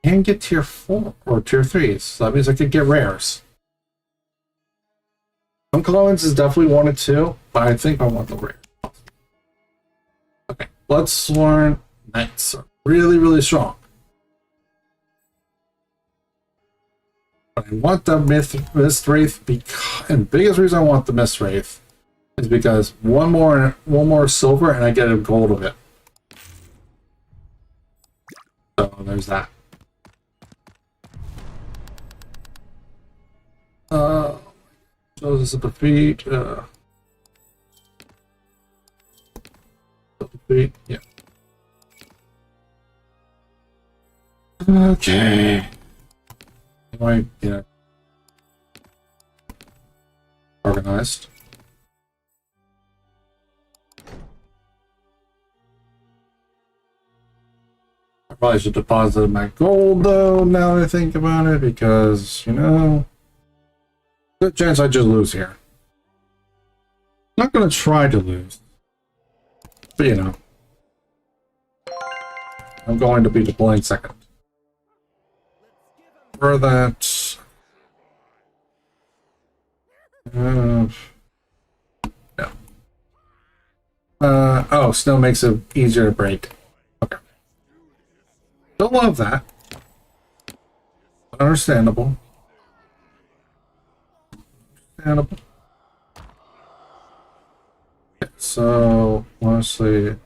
Can get tier 4 or tier 3s, so that means I could get rares. Some colognes is definitely 1 and 2, but I think I want the rare. Okay, Blood Sworn Knights are really, really strong. But I want the Mist Wraith and the biggest reason I want the Mist Wraith is because one more silver and I get a gold of it. So there's that. Shows us a defeat. Defeat. Yeah. Okay. Might, organized. I probably should deposit my gold though, now that I think about it, because, good chance I just lose here. Not gonna try to lose. But I'm going to be deploying second. For that. No. Oh, snow makes it easier to break. Okay. Don't love that. Understandable. Understandable. Okay, so, honestly.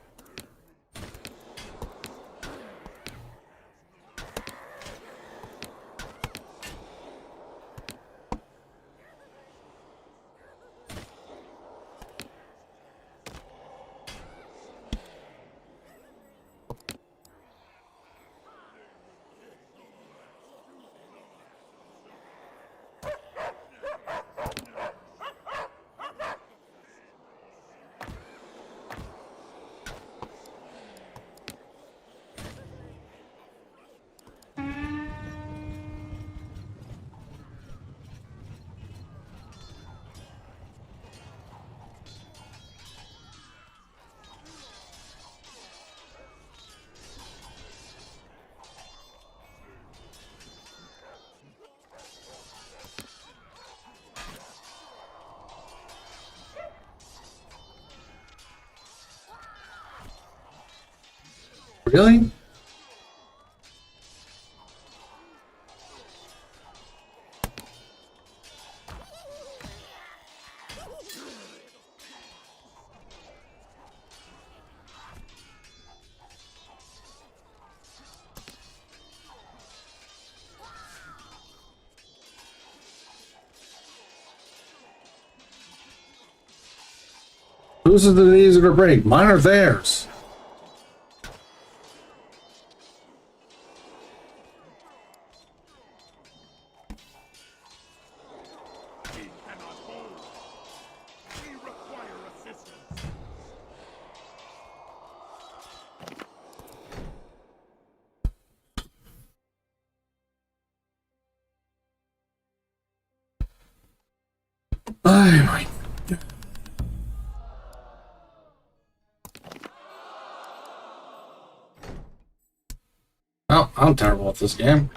Really? Whose are the easier to break? Mine or theirs? We cannot hold. We require assistance. Oh my. Oh, I'm terrible at this game.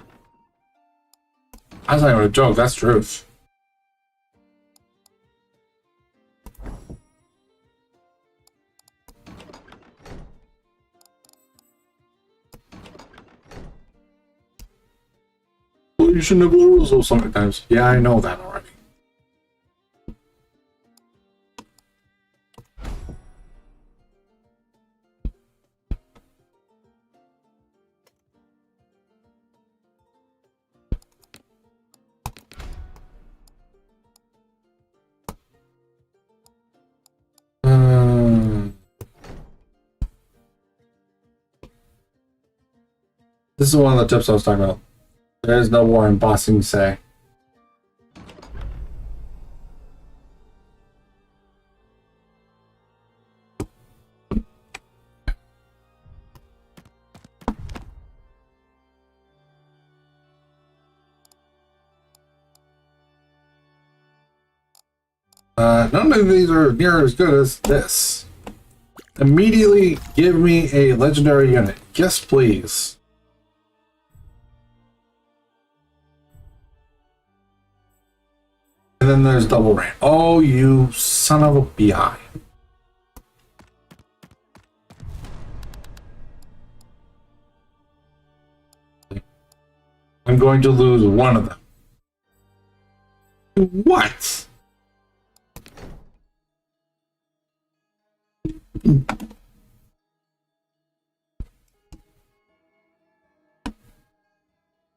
That's not even a joke. That's truth. Well, you shouldn't have lose those sometimes. Yeah, I know that already. This is one of the tips I was talking about. There is no war in bossing, say. None of these are near as good as this. Immediately give me a legendary unit. Yes, please. And then there's double rain. Oh, you son of a bi. I'm going to lose one of them. What?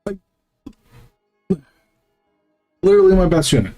Like, literally my best unit.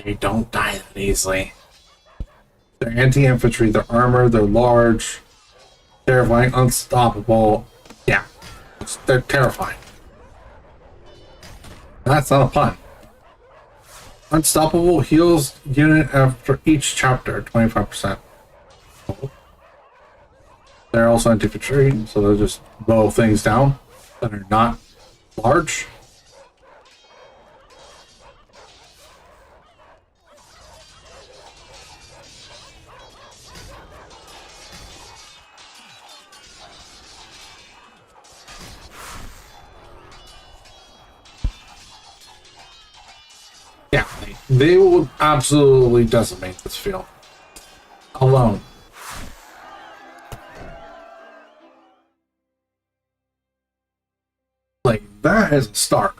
They don't die that easily. They're anti-infantry, they're armored, they're large, terrifying, unstoppable. Yeah, they're terrifying. That's not a pun. Unstoppable heals unit after each chapter, 25%. They're also anti-infantry, so they'll just bow things down that are not large. Yeah, they will absolutely decimate this field. Alone. Like, that is a start.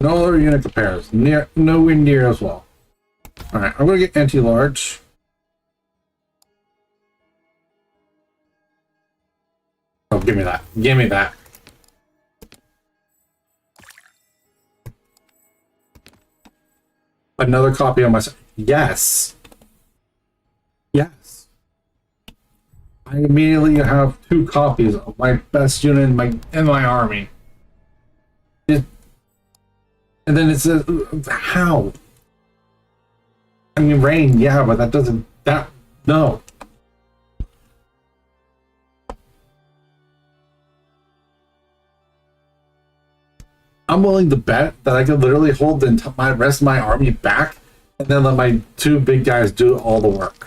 No other unit compares. Nowhere near as well. Alright, I'm gonna get anti-large. Oh, give me that. Give me that. Another copy of myself. Yes. Yes. I immediately have 2 copies of my best unit in my army. And then it says, how? I mean, rain, yeah, but that doesn't, no. I'm willing to bet that I could literally hold my rest of my army back and then let my 2 big guys do all the work.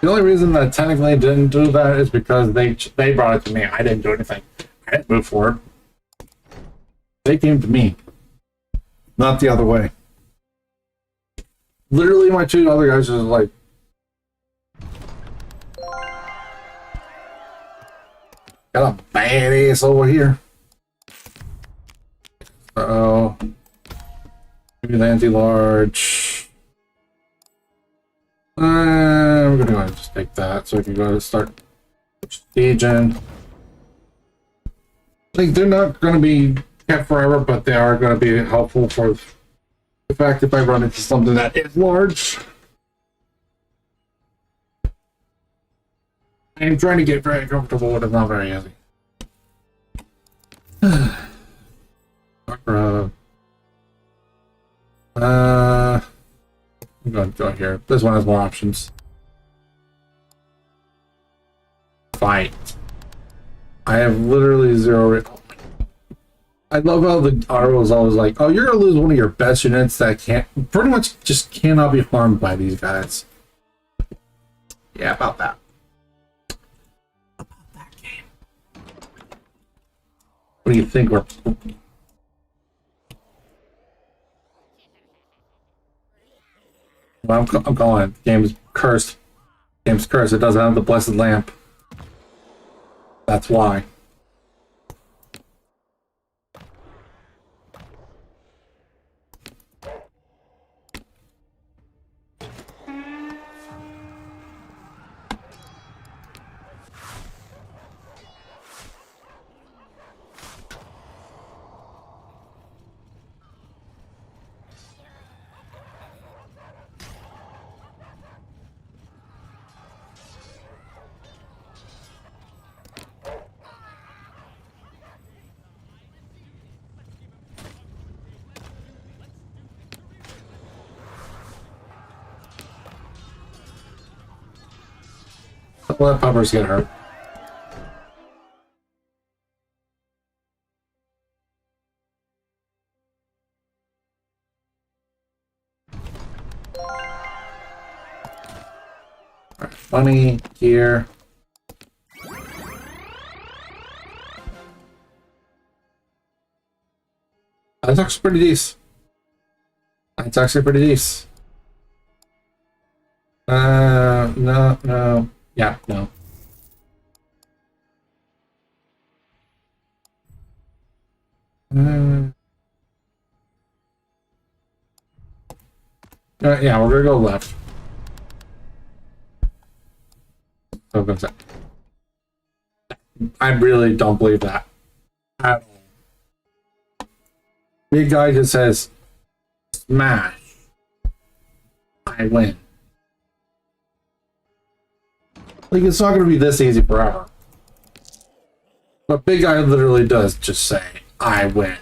The only reason that technically didn't do that is because they brought it to me. I didn't do anything. I didn't move forward. They came to me, not the other way. Literally, my two other guys was like, got a badass over here. Uh-oh. Maybe the anti-large. We're gonna go ahead and just take that so we can go ahead and start staging. Like, they're not gonna be kept forever, but they are gonna be helpful for the fact if I run into something that is large. I'm trying to get very comfortable with it, not very easy. I'm going to go here. This one has more options. Fight. I have literally zero. I love how the arrow is always like, oh, you're going to lose one of your best units that can't, pretty much just cannot be harmed by these guys. Yeah, about that. About that game. What do you think we're... Well, I'm calling it. The game's cursed. The game's cursed. It doesn't have the blessed lamp. That's why. Don't let puppers get hurt. Alright, money, gear. That's actually pretty decent. That's actually pretty decent. No. Yeah, no. Yeah, we're gonna go left. Open set. I really don't believe that. At all. Big guy just says, smash. I win. Like, it's not going to be this easy forever. But Big Guy literally does just say, I win.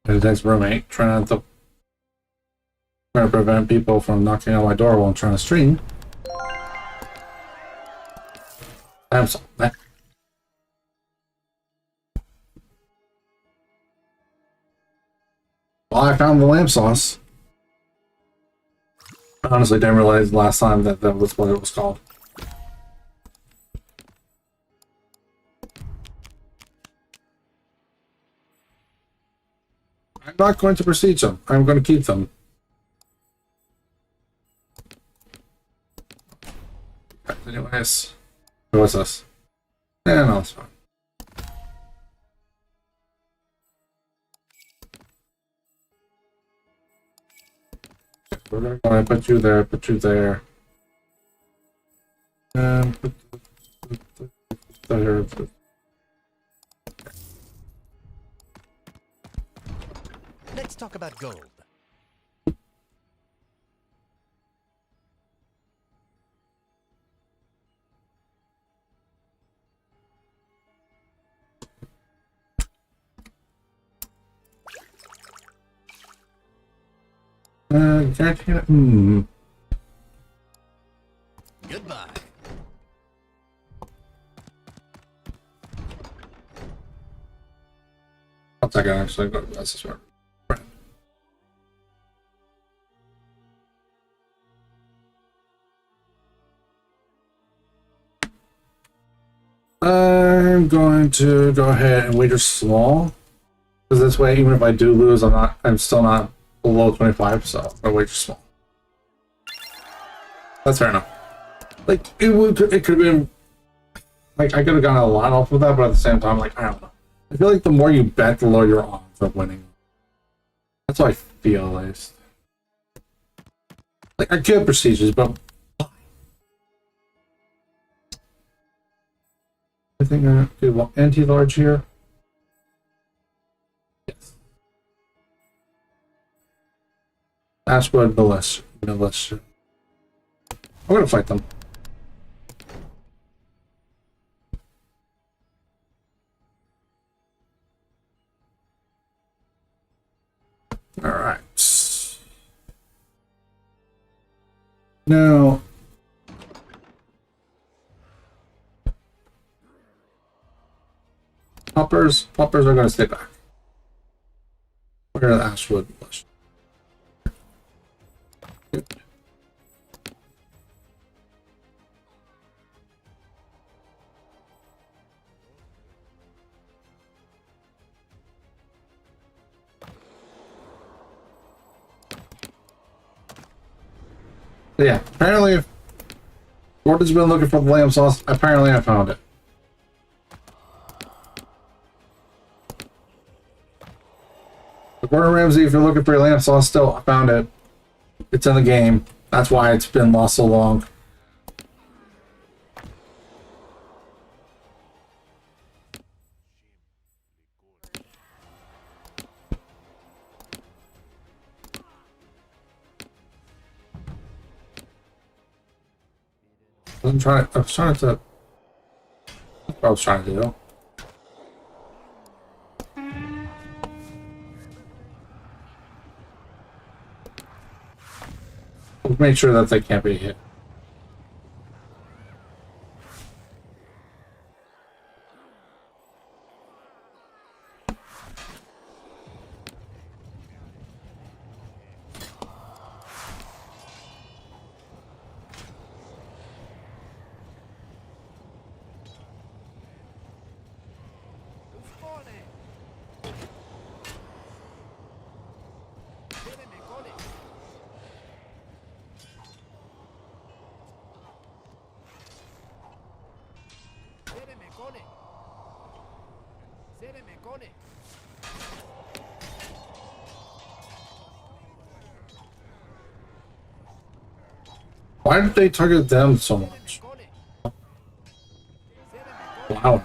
His next roommate trying to prevent people from knocking on my door while I'm trying to stream. I'm sorry. Well, I found the lamp sauce. I honestly didn't realize last time that that was what it was called. I'm not going to prestige them. I'm going to keep them. anyways. What's this? Yeah, no, it's fine. We're gonna go ahead and put you there, put you there. And put there. Let's talk about gold. Guarantee it. Goodbye. I'll take it actually, but that's just right. I'm going to go ahead and wager small, because this way, even if I do lose, I'm still not below 25, so I wager small. That's fair enough. Like it could have been, like I could have gotten a lot off of that, but at the same time, like I don't know. I feel like the more you bet, the lower your odds of winning. That's how I feel, at least. Like I get procedures, but I think I do anti-large here. Yes. Ashwood militia. I'm gonna fight them. All right. Now. Poppers are going to stay back. Where are the Ashwood militia? Good. So yeah, apparently if Gordon's been looking for the lamb sauce, apparently I found it. Gordon Ramsay, if you're looking for your lamb sauce still, I found it. It's in the game. That's why it's been lost so long. I was trying to what I was trying to do. Make sure that they can't be hit. Why did they target them so much? Wow.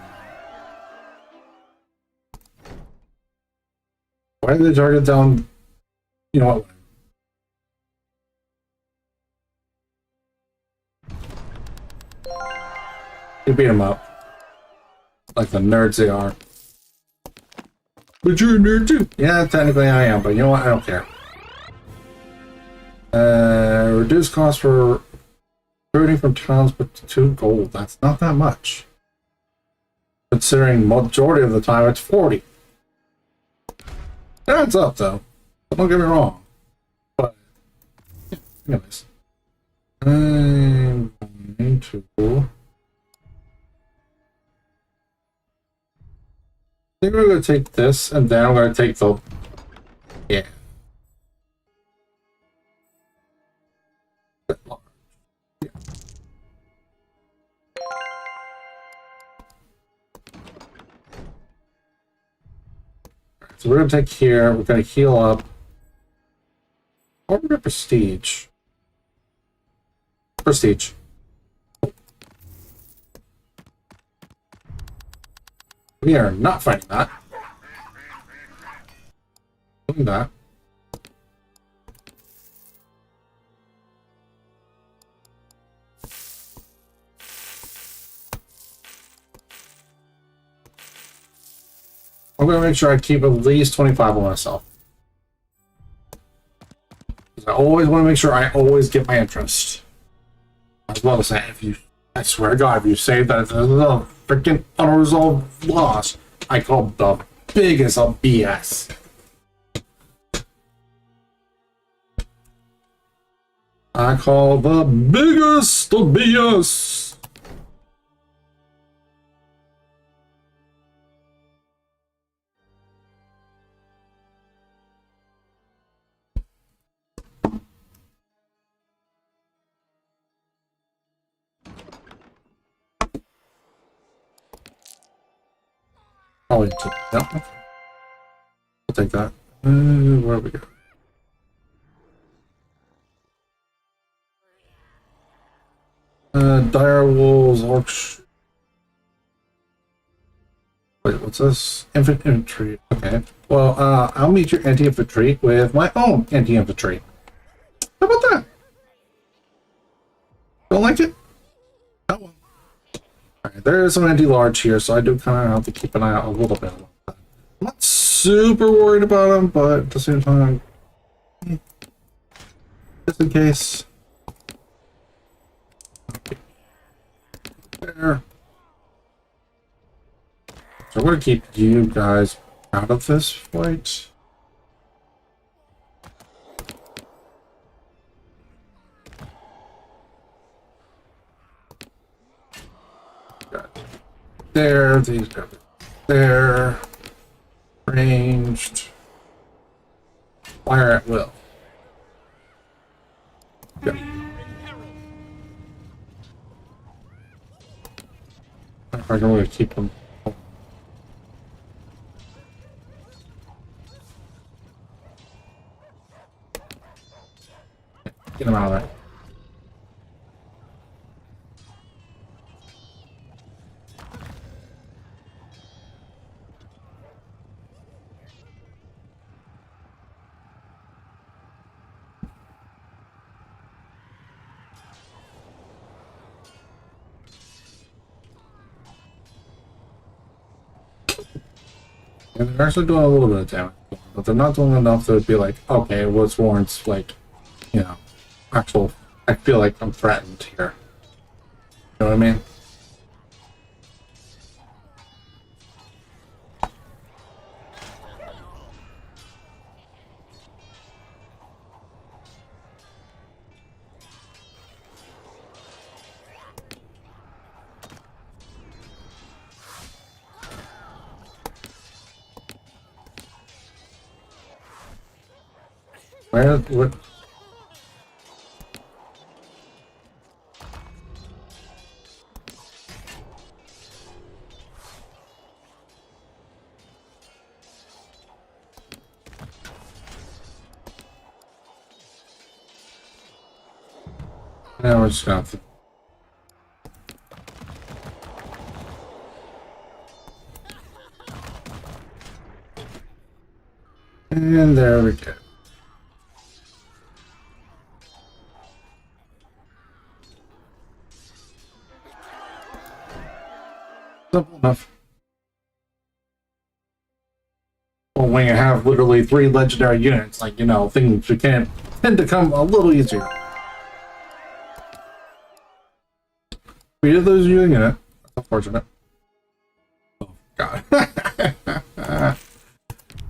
Why did they target down? You know what? You beat them up. Like the nerds they are. But you're a nerd too. Yeah, technically I am, but you know what? I don't care. Reduce cost for recruiting from towns, but 2 gold. That's not that much. Considering majority of the time it's 40. It adds up though. Don't get me wrong. But yeah, anyways. I'm going to I think we're going to take this, and then I'm going to take the... Yeah. So we're gonna take here. We're gonna heal up. Or we're gonna prestige. Prestige. We are not fighting that. Doing that. I'm gonna make sure I keep at least 25 on myself. I always want to make sure I always get my interest. As well as say, if you, I swear to God, if you say that it's a freaking unresolved loss, I call the biggest of BS. I call the biggest of BS. Probably take that one. I'll take that. Where do we go? Dire Wolves, Orcs. Wait, what's this? Infantry. Okay. Well, I'll meet your anti-infantry with my own anti-infantry. How about that? Don't like it? Oh well. Alright, there is some anti-large here, so I do kind of have to keep an eye out a little bit. I'm not super worried about them, but at the same time, just in case. There. So I'm going to keep you guys out of this fight. There, these guys there. Ranged. Fire at will. Yep. I'm going to keep them. Get them out of there. And they're actually doing a little bit of damage, but they're not doing enough to be like, okay, what's warrants, like, you know, actual, I feel like I'm threatened here. You know what I mean? Where, what? Now we're just gonna have to. And there we go. Simple enough. Well, when you have literally 3 legendary units, like, you know, things can tend to come a little easier. We did lose you unit. That's unfortunate. Oh, God.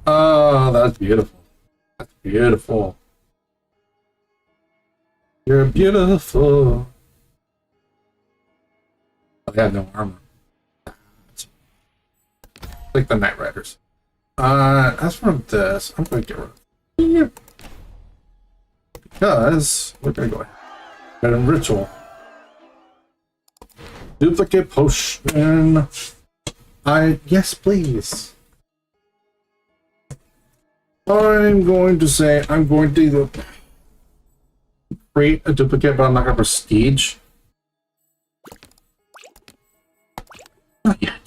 Oh, that's beautiful. That's beautiful. You're beautiful. Oh, they have no armor. Like the Night Riders. As for this, I'm going to get rid of it. Because we're going to go ahead. Got a ritual. Duplicate potion. Yes, please. I'm going to say I'm going to either create a duplicate, but I'm not going to prestige. Not yet.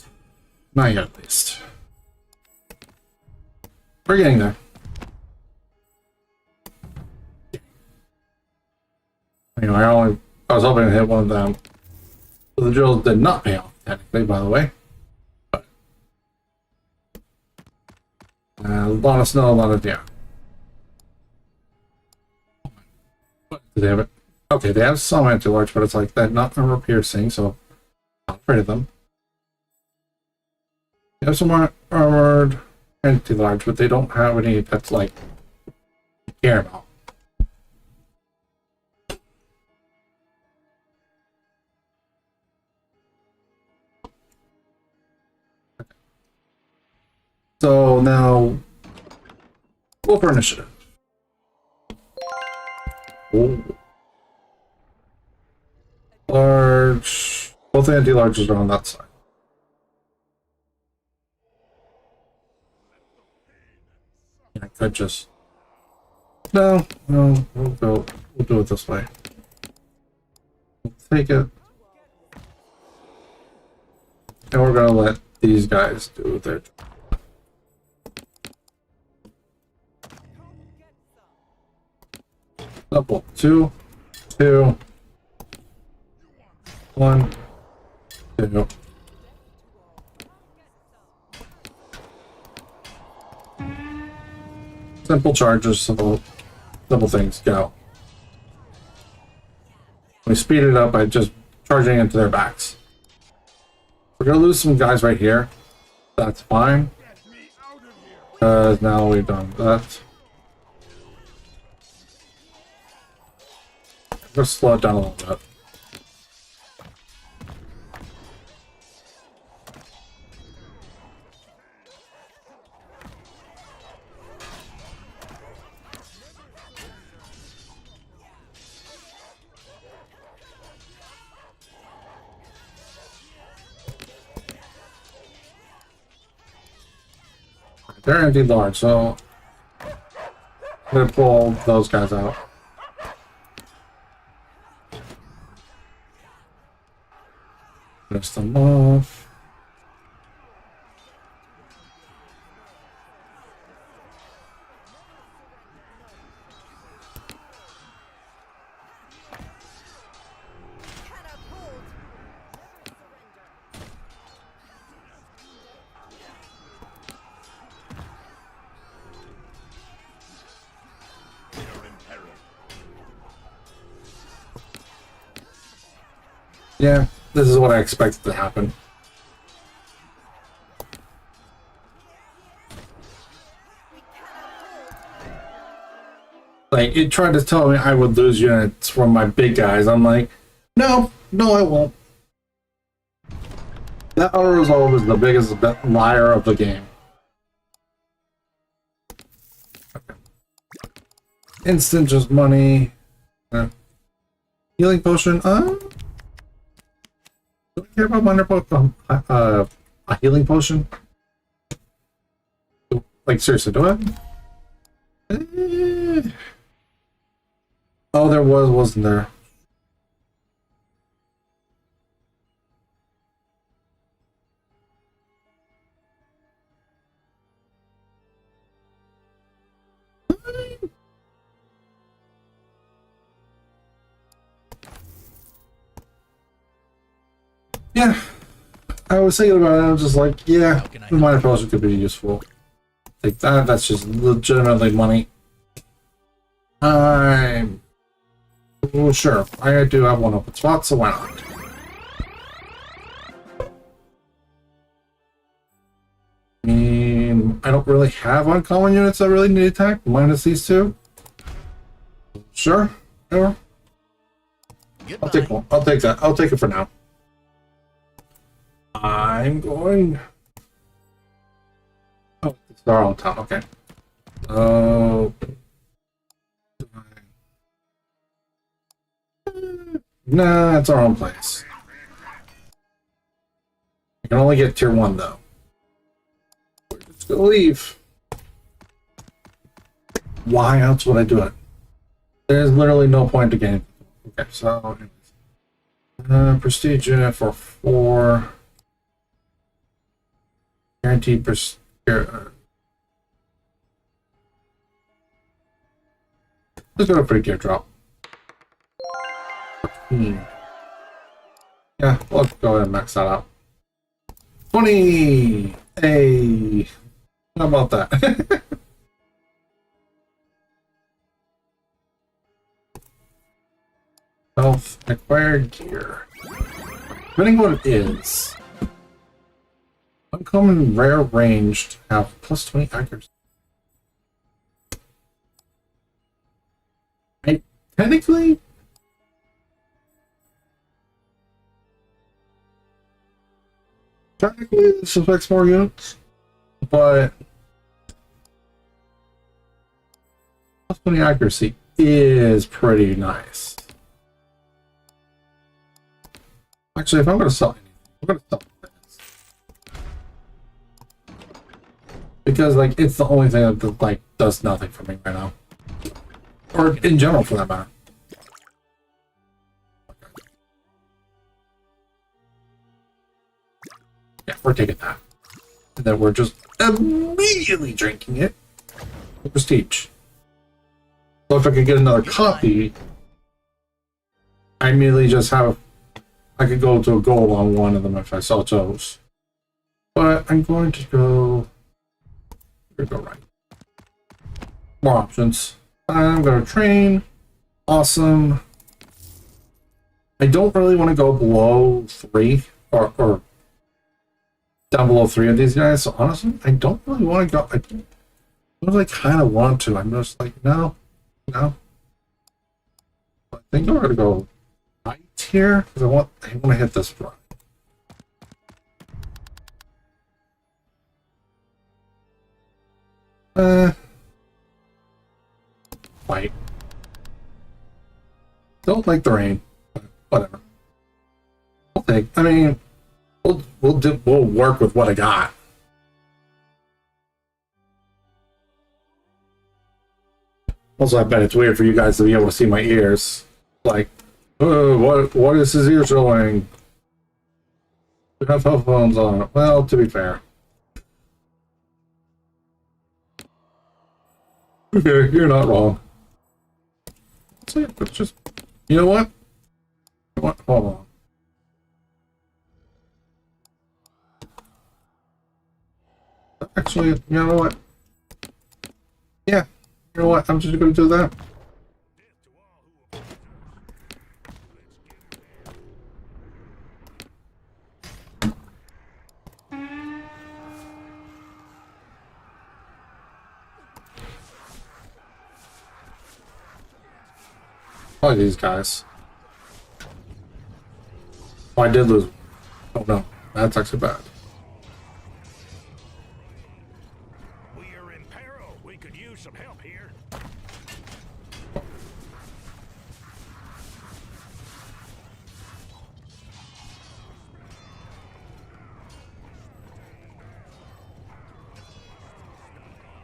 Not yet, at least. We're getting there. Anyway, I was hoping to hit one of them. The drills did not pay off, technically, by the way. But a lot of snow, a lot of What do they have it? Okay, they have some anti-large, but it's like that not armor piercing, so I'm not afraid of them. They have some armored anti-large, but they don't have any that's like care about. So now, roll for initiative. Oh. Large. Both anti-larges are on that side. I could just. No, we'll do it this way. We'll take it. And we're gonna let these guys do their job. Double. 2, 2, 1, 2. Simple charges, simple things, go. We speed it up by just charging into their backs. We're gonna lose some guys right here. That's fine. Because now we've done that. Just slow it down a little bit. They're indeed large, so I'm gonna pull those guys out. Finish them off. Yeah, this is what I expected to happen. Like, it tried to tell me I would lose units from my big guys. I'm like, no, I won't. That auto-resolve is the biggest liar of the game. Okay. Instant just money. Healing potion, do I care about minor a healing potion? Like, seriously, do I? Oh, there wasn't there? Yeah, I was thinking about it. I was just like, yeah, the minor potion could be useful. Like that. That's just legitimately money. I'm well, sure. I do have one open spot, so why not? I mean, I don't really have uncommon units that really need attack, minus these two. Sure, sure. I'll take one. I'll take that. I'll take it for now. I'm going. Oh, it's our own town. Okay. Oh. Nah, it's our own place. I can only get tier 1 though. We're just gonna leave. Why else would I do it? There's literally no point to gain. Okay, so prestige unit for 4. Guaranteed prestige. Let's go to free gear drop. Yeah, let's go ahead and max that out. 20! Hey! How about that? Health, acquired gear. Depending on what it is. Uncommon rare ranged have plus 20 accuracy. Technically, this affects more units, but plus 20 accuracy is pretty nice. Actually, if I'm going to sell anything, I'm going to sell this. Because, like, it's the only thing that, like, does nothing for me right now. Or in general, for that matter. Yeah, we're taking that. And then we're just immediately drinking it. Prestige. So if I could get another copy, I immediately just have... I could go to a gold on one of them if I sell those. But I'm going to go... We're going to go right. More options. I'm going to train. Awesome. I don't really want to go below 3 or down below 3 of these guys. So honestly, I don't really want to go. I really kind of want to. I'm just like, no. I think I'm going to go right here because I want to hit this front. White. Don't like the rain, but whatever. I'll take. I mean, we'll work with what I got. Also, I bet it's weird for you guys to be able to see my ears. Like, oh, what is his ear showing? You have headphones on. Well, to be fair. Okay, you're not wrong. Let's just, you know what? Hold on. Actually, you know what? Yeah, you know what? I'm just going to do that. Probably these guys. Oh, I did lose. Oh no, that's actually bad. We are in peril. We could use some help here.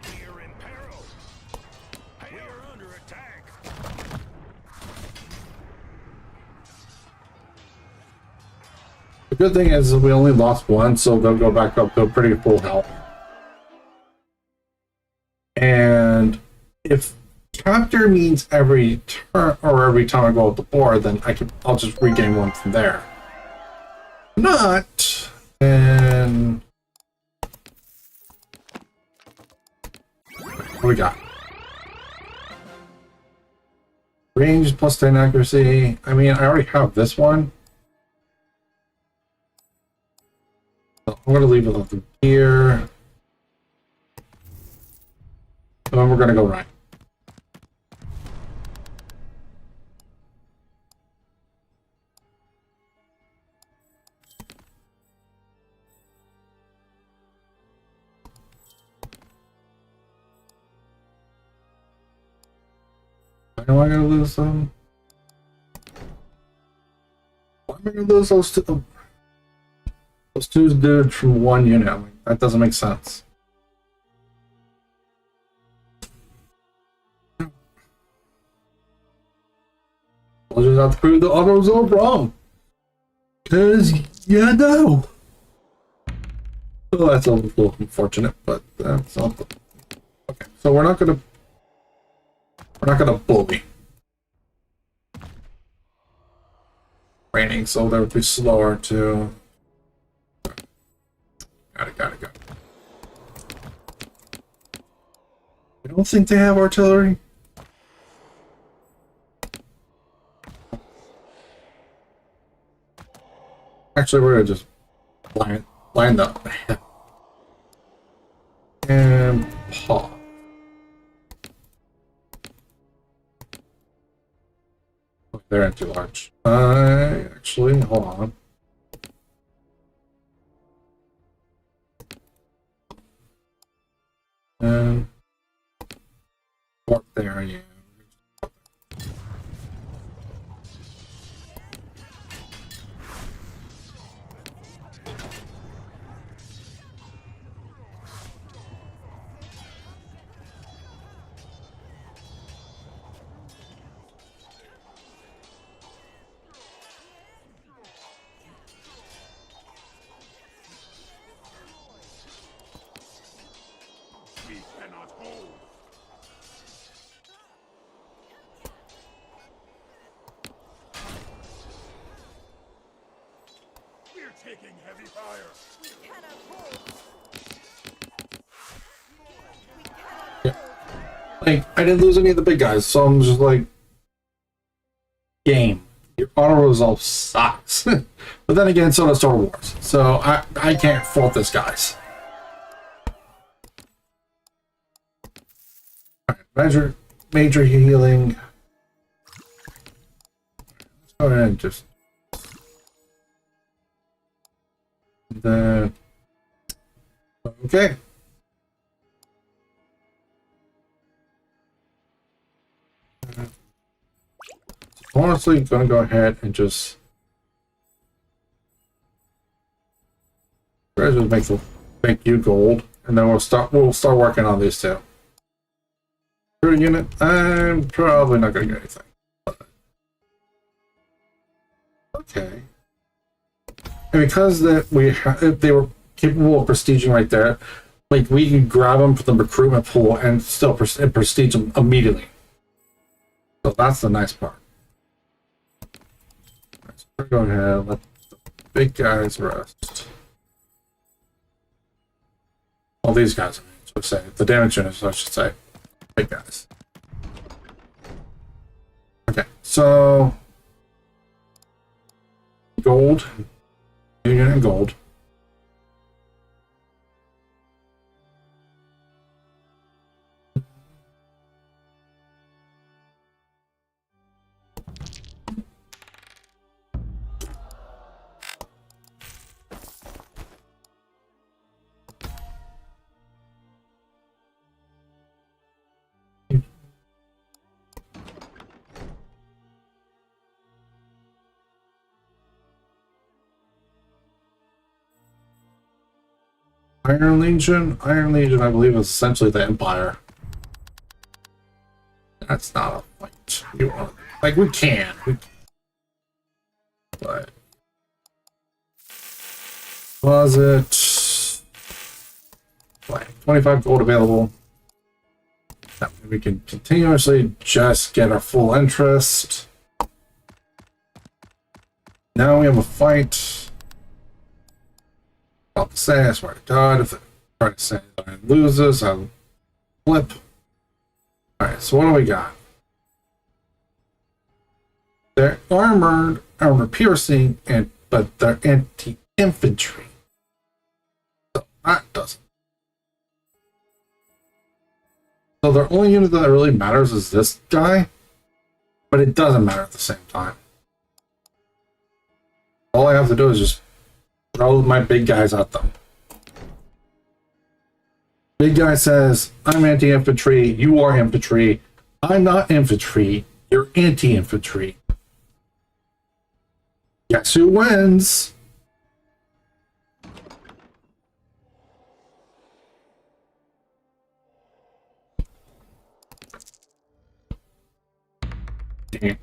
We are in peril. We are under attack. The good thing is we only lost one, so they'll go back up to a pretty full health. And if capture means every turn or every time I go up the board, then I'll just regain one from there. Not, then what do we got? Range plus 10 accuracy. I mean, I already have this one. So I'm going to leave it with the gear. And then we're going to go right. I know I gotta lose them. Why am I gonna lose those two? Those two dudes from one unit. Like, that doesn't make sense. We'll just have to prove the auto resolve wrong. Cause yeah, no. Oh, that's a little unfortunate, but that's something. Okay, so we're not gonna bully. Raining, so that would be slower too. Got it. I don't think they have artillery. Actually, we're gonna just line up and pause. Oh, they're not too large. Actually, hold on. And walk there, yeah. We cannot hold. We're taking heavy fire. Yeah. Like, I didn't lose any of the big guys, so I'm just like, game. Your auto resolve sucks. But then again, so does Star Wars. So I can't fault this, guys. Alright, major healing. Let's go ahead and just then okay. Honestly, gonna go ahead and just make you gold, and then we'll start working on these two. Third unit, I'm probably not gonna get anything. Okay. And because if they were capable of prestiging right there, like we can grab them from the recruitment pool and still prestige them immediately. So that's the nice part. Right, so we're going to go ahead and let the big guys rest. Well, these guys, I should say. The damage units, I should say. Big guys. Okay, so gold. Union and gold. Iron Legion, I believe, is essentially the Empire. That's not a fight. Like, we can. But was it like 25 gold available? That way we can continuously just get our full interest. Now we have a fight. About to say, I swear to God, if I say I loses, I'll flip. Alright, so what do we got? They're armored, armor piercing, but they're anti-infantry. So that doesn't. So the only unit that really matters is this guy, but it doesn't matter at the same time. All I have to do is just throw my big guys at them. Big guy says, I'm anti-infantry, you are infantry. I'm not infantry, you're anti-infantry. Guess who wins? Damn.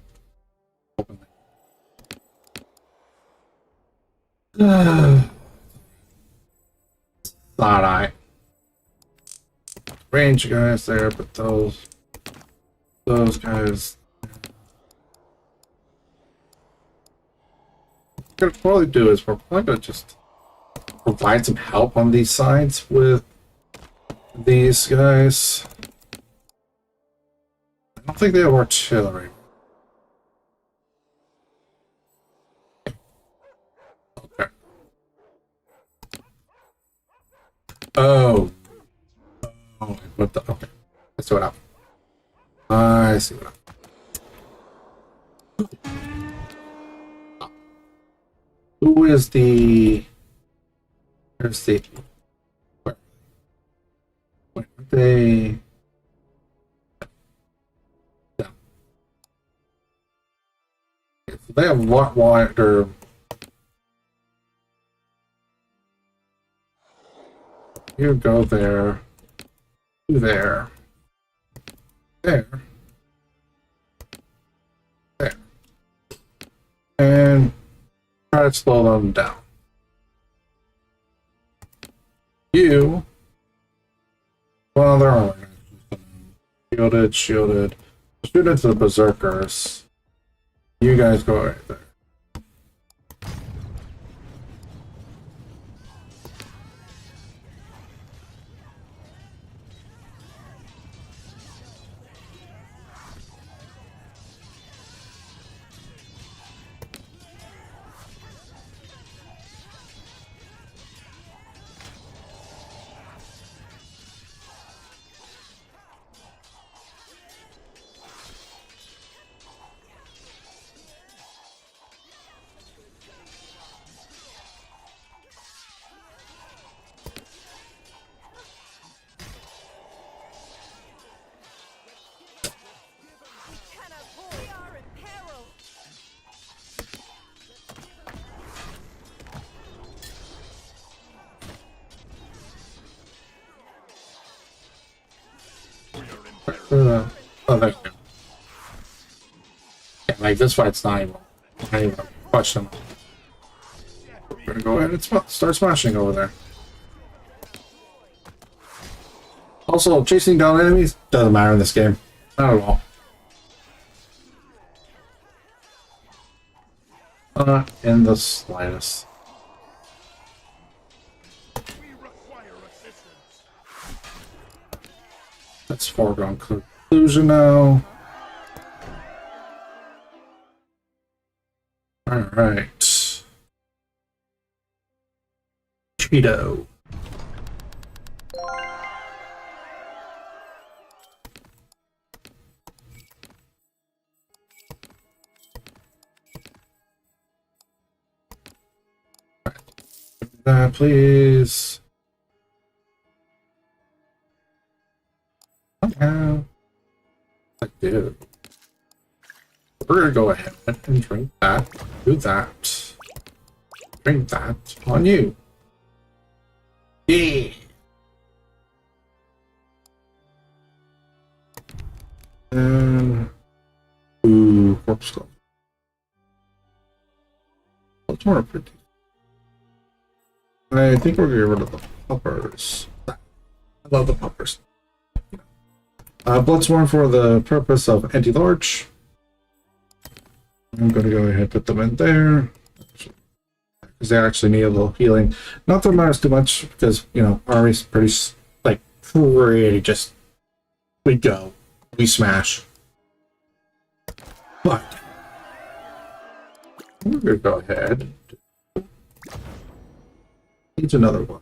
Alright. Range guys there, but those guys. What we're gonna probably do is we're probably gonna just provide some help on these sides with these guys. I don't think they have artillery. Okay. Oh. Oh, what the? Okay. I see what happened. I see what happened. Who is the... Where's the... Where? Wait, are they... Yeah. So they have what wider... You go there. There. There. There. And try to slow them down. You. Well, they're all shielded, shielded. Shoot into the berserkers. You guys go right there. We are in peril. Oh, there you go. Yeah, like this fight's not even a question. We're gonna go ahead and start smashing over there. Also, chasing down enemies doesn't matter in this game. Not at all. Not in the slightest. We require assistance. That's foregone conclusion now. Alright. Cheeto. Please. Somehow. I do. We're gonna go ahead and drink that. Do that. Drink that on you. Yeah. Ooh, corpse club. What's more pretty? I think we're gonna get rid of the puppers. I love the puppers. Bloodsworn for the purpose of anti-large. I'm gonna go ahead and put them in there. Because they actually need a little healing. Not that it matters too much, because, you know, army's pretty, like, pretty just... We go. We smash. But... we're gonna go ahead. Needs another one.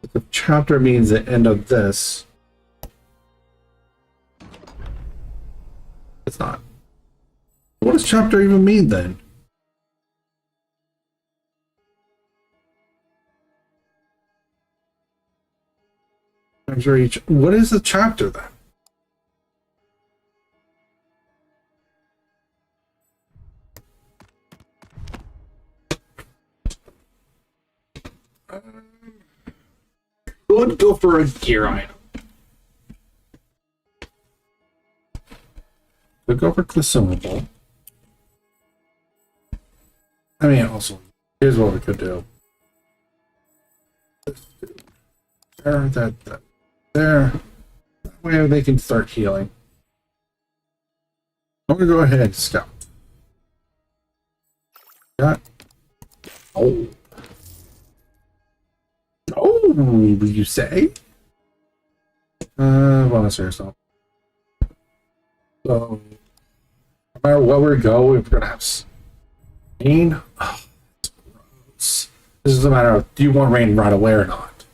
If the chapter means the end of this, it's not. What does chapter even mean then? What is the chapter then? Would go for a gear item. we go for consumable. I mean, also, here's what we could do. There, that, there. That way they can start healing. I'm gonna go ahead and scout. Got. Oh. Oh, you say? Well, that's yourself. So, no matter where we go, we're gonna have rain. Oh, that's gross. This is a matter of, do you want rain right away or not?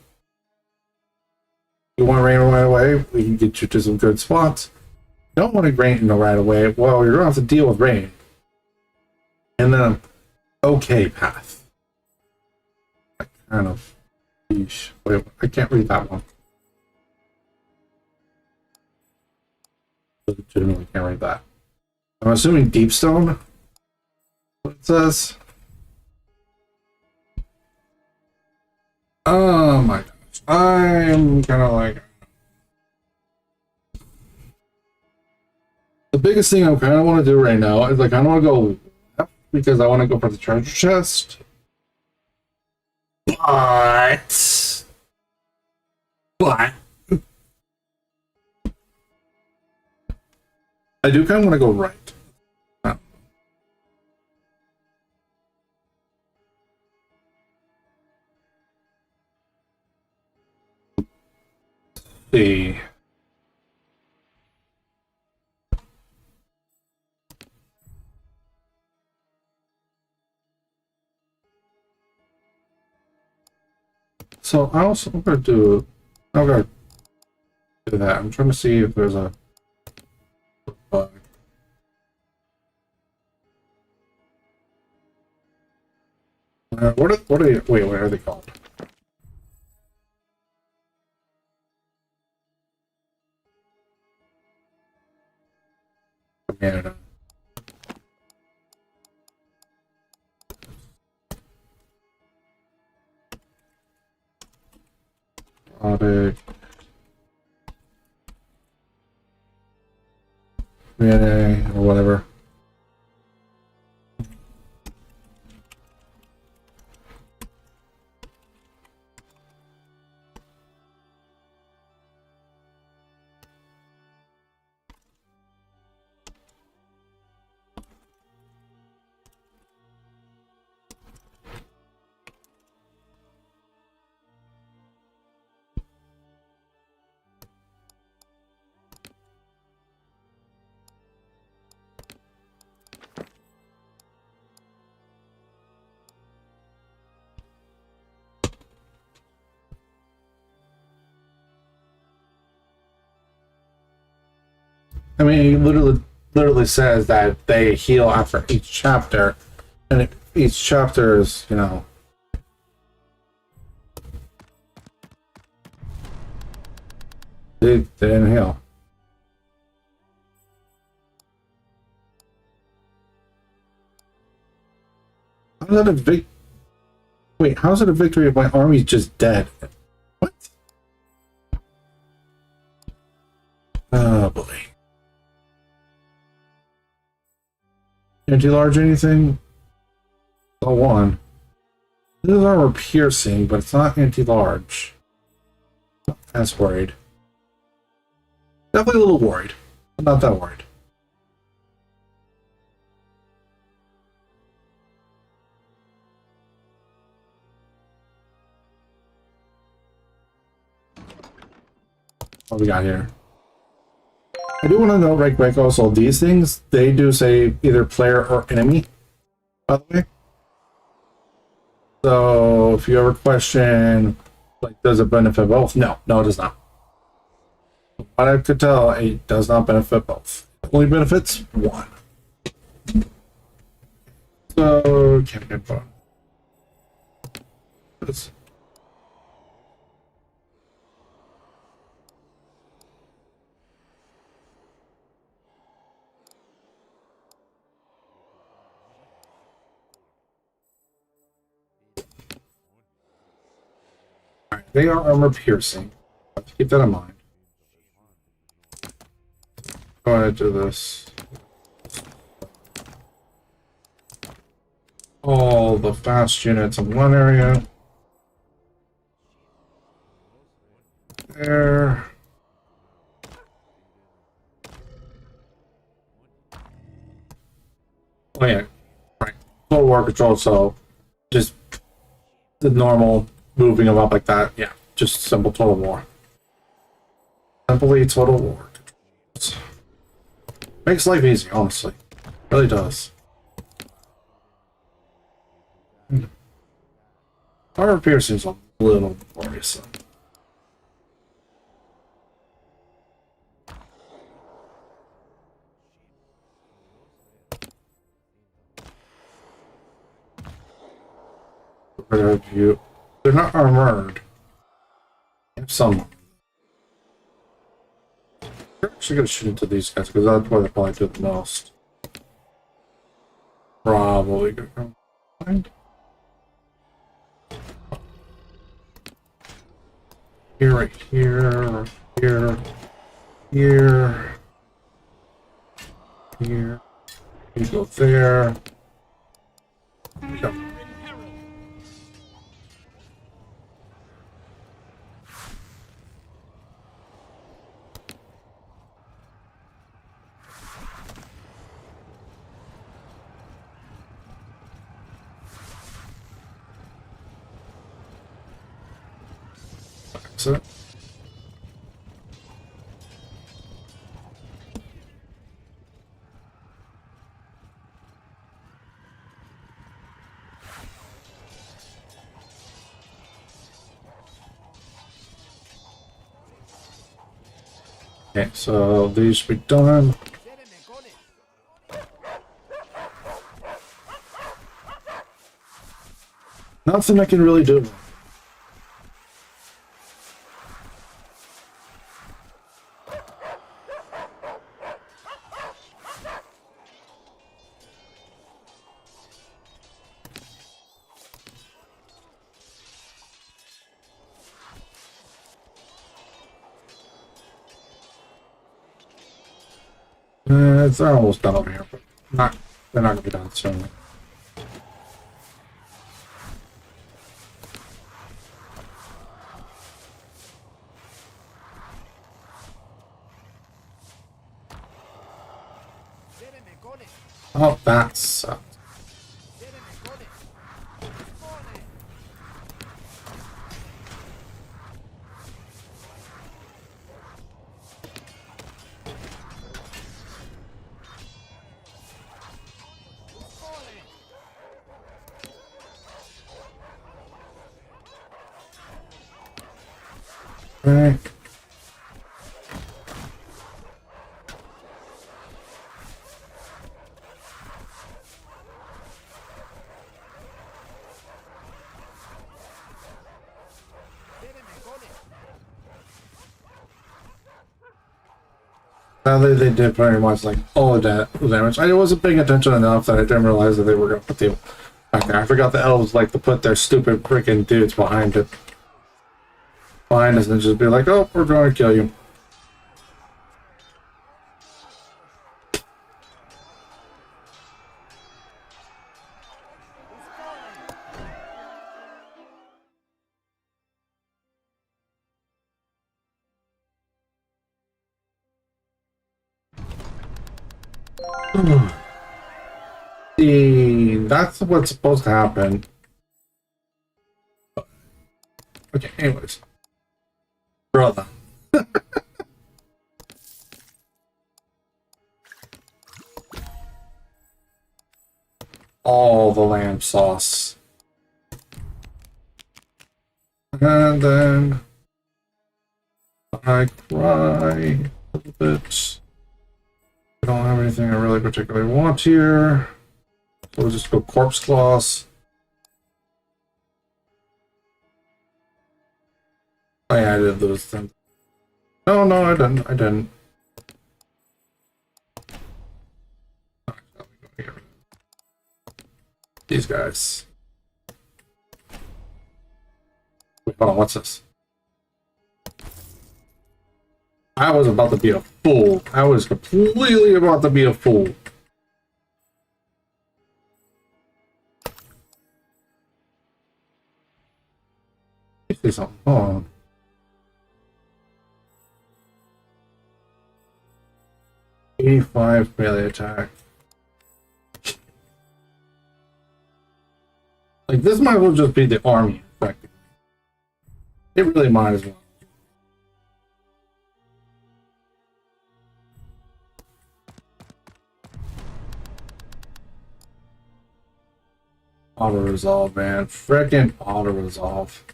You want rain right away? We can get you to some good spots. Don't want to rain right away. Well, you're gonna have to deal with rain. And then an okay path. I kind of. Yeesh. Wait, I can't read that one. Legitimately can't read that. I'm assuming Deepstone. What it says. Oh my gosh. I'm kind of like. The biggest thing I kind of want to do right now is I kind of want to go left because I want to go for the treasure chest. But I do kind of want to go right. See. So I also I'm gonna do that. I'm trying to see if there's a bug. What are they, wait, what are they called? Canada. Audit. VNA or whatever. I mean, it literally says that they heal after each chapter, and each chapter is, you know, they didn't heal. How's that a Wait, how's it a victory if my army's just dead? What? Oh boy. Anti-large anything? Oh, one. This is armor piercing, but it's not anti-large. Not as worried. Definitely a little worried. I'm not that worried. What we got here? I do want to know right quick also, these things, they do say either player or enemy, by the way. So if you ever question, like, does it benefit both? No, it does not. From what I could tell, it does not benefit both. It only benefits one. So, can't get fun. They are armor piercing. Have to keep that in mind. Go ahead, do this. all the fast units in one area. There. Oh yeah, right. Total war control, so just the normal moving them up like that. Yeah, just simple total war. Simply total war. Makes life easy, honestly. Really does. Armor piercing's a little worrisome. You, they're not armored. Some. You're actually gonna shoot into these guys because that's where they probably do the most. Probably gonna find. Here, right here, here, here, here. You go there. Go. That's it. Okay, so these should be done. Nothing I can really do. They're almost done over here, but they're not gonna be done soon. Oh, that sucked. Okay. Sadly, they did pretty much like all of that damage. I wasn't paying attention enough that I didn't realize that they were going to put the back there. I forgot the elves like to put their stupid freaking dudes behind it. Behind us and just be like, oh, we're going to kill you. See, that's what's supposed to happen. Okay, anyways. Brother. All the lamb sauce. And then I cry a little bit. I don't have anything I really particularly want here. So we'll just go corpse claws. I added those things. No, no, I didn't. I didn't. These guys. Wait, hold on, what's this? I was about to be a fool. I was completely about to be a fool. Let me see something. Hold on. $85 melee attack. Like, this might as well just be the army, effectively. It really might as well. Auto resolve, man. Frickin' auto resolve.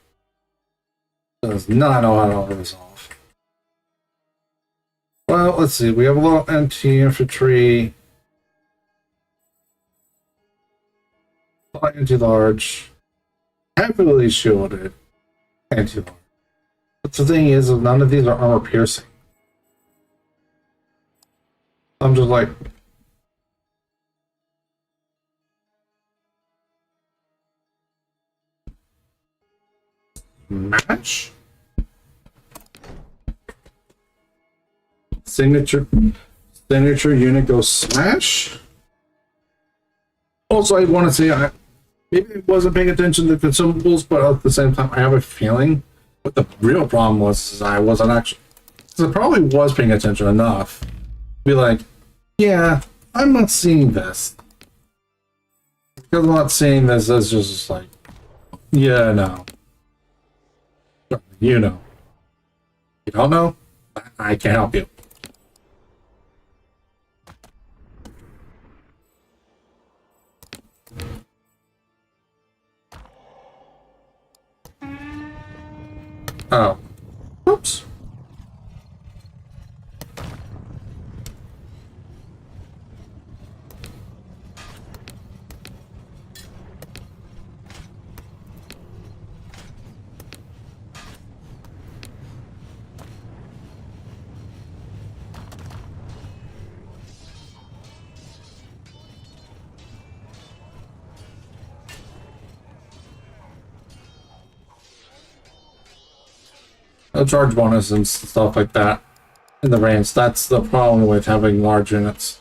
Does not know how to auto resolve. Well, let's see. We have a little anti-infantry. Anti-large. Heavily shielded. Anti-large. But the thing is, none of these are armor piercing. I'm just like, match? Signature unit goes smash? Also, I want to say, maybe I wasn't paying attention to the consumables, but at the same time, I have a feeling what the real problem was is I wasn't actually, because I probably was paying attention enough to be like, yeah, I'm not seeing this. Because I'm not seeing this, it's just like, yeah, no. You know. You don't know? I can't help you. Oh. Oops. A charge bonus and stuff like that in the range. That's the problem with having large units.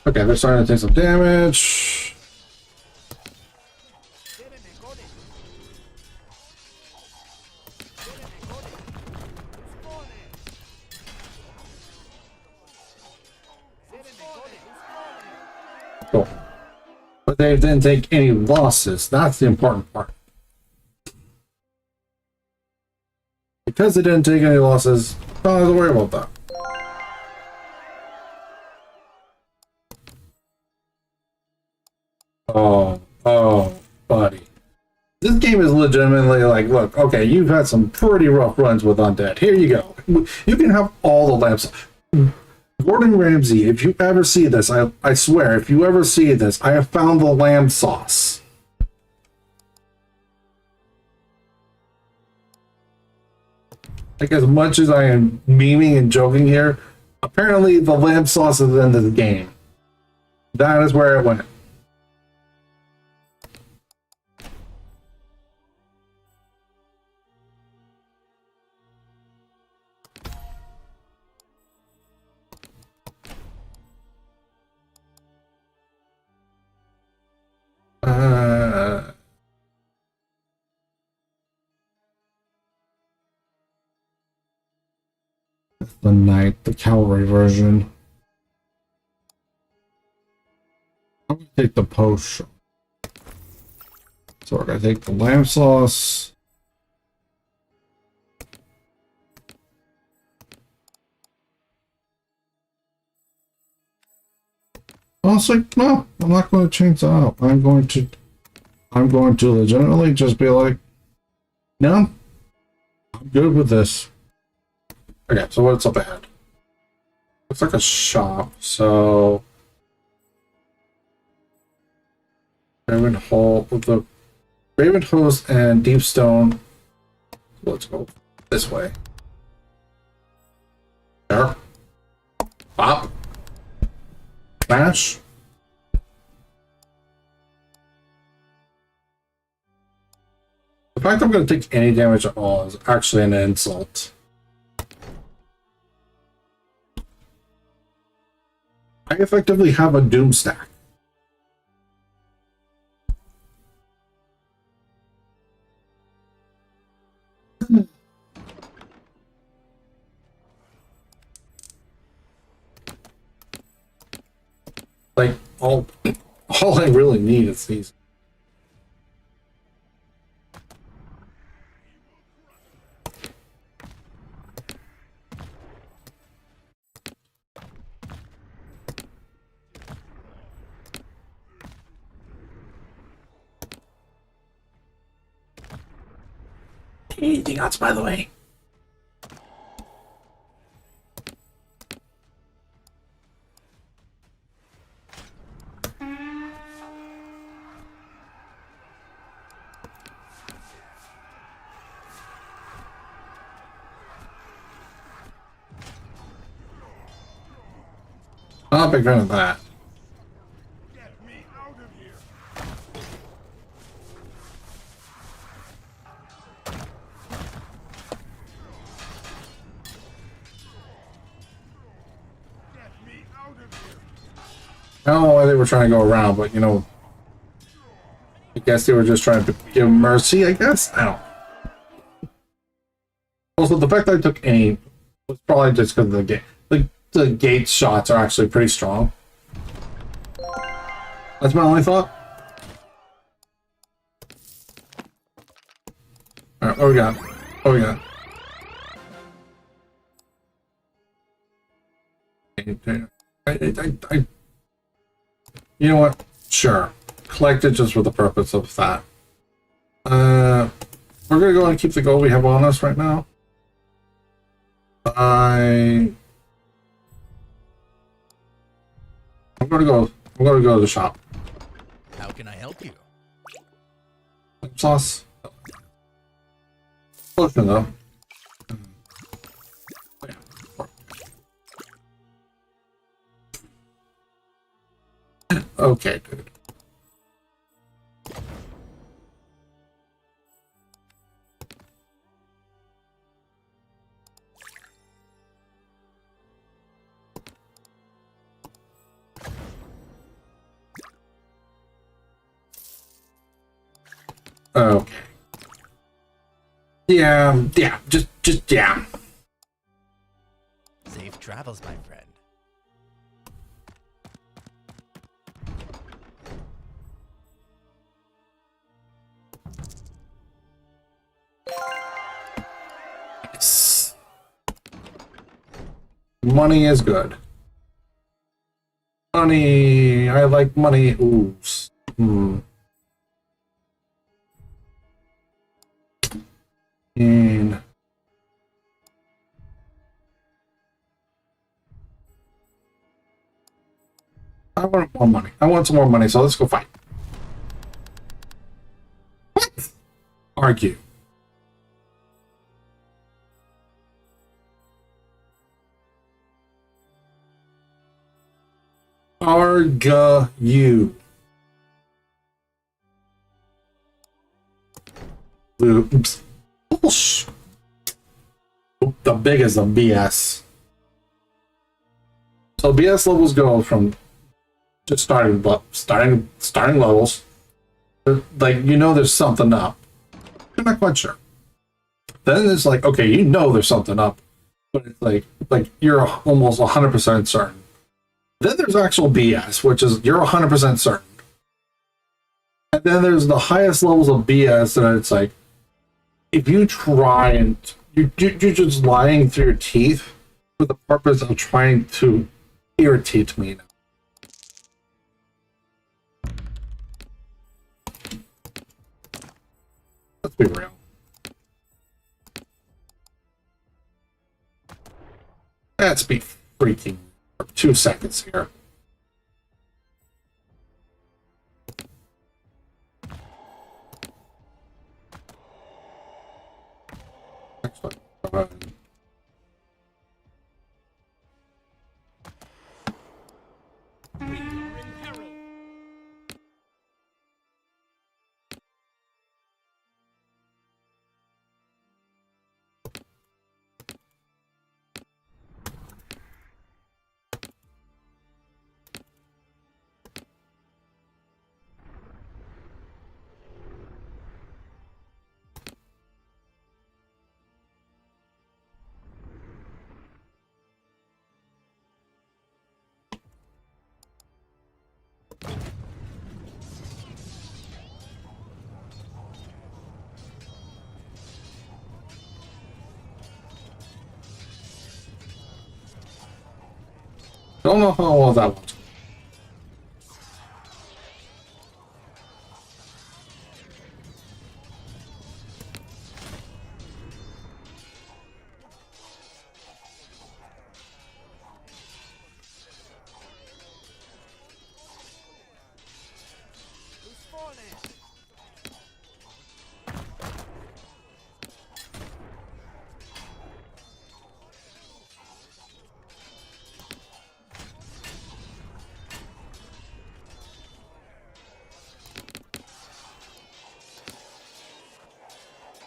Okay, they're starting to take some damage. Cool. But they didn't take any losses. That's the important part. Because they didn't take any losses, don't have to worry about that. Oh, buddy. This game is legitimately like, look, okay, you've had some pretty rough runs with Undead. Here you go. You can have all the lamps. Gordon Ramsay, if you ever see this, I swear, if you ever see this, I have found the lamb sauce. Like, as much as I am memeing and joking here, apparently the lamb sauce is in the game. That is where it went. The knight, the cavalry version. I'm gonna take the potion. So we're gonna take the lamb sauce. Honestly, no, I'm not going to change that out. I'm going to legitimately just be like, no, I'm good with this. Okay, so what's up ahead? Looks like a shop, so Raven Hall with the Raven Host and Deep Stone. Let's go this way. There. Pop. Smash. fact I'm going to take any damage at all is actually an insult. I effectively have a doom stack. Like, all I really need is these. Anything else, by the way? Not a big fan of that. Get me out of here. Get me out of here. I don't know why they were trying to go around, but you know, I guess they were just trying to give mercy, I guess? I don't know. Also, the fact that I took any was probably just because of the gate. The gate shots are actually pretty strong. That's my only thought. Alright, what we got? What we got? You know what? Sure. Collect it just for the purpose of that. We're gonna go and keep the gold we have on us right now. I'm gonna go to the shop. How can I help you? Sauce. Potion though. Okay, dude. Okay. Yeah, just yeah. Safe travels, my friend. Nice. Money is good. Money, I like money. Ooh. And I want more money. I want some more money, so let's go fight. What? Argue. Argue. Oops. Bullshit. The big is the BS. So BS levels go from just starting levels. Like, you know there's something up. You're not quite sure. Then it's like, okay, you know there's something up, but it's like you're almost 100% certain. Then there's actual BS, which is you're 100% certain. And then there's the highest levels of BS that it's like, if you try and you're just lying through your teeth for the purpose of trying to irritate me. Let's be real. Let's be freaking for 2 seconds here. Excellent. We are in peril. don't know how well that was. Who's spawning?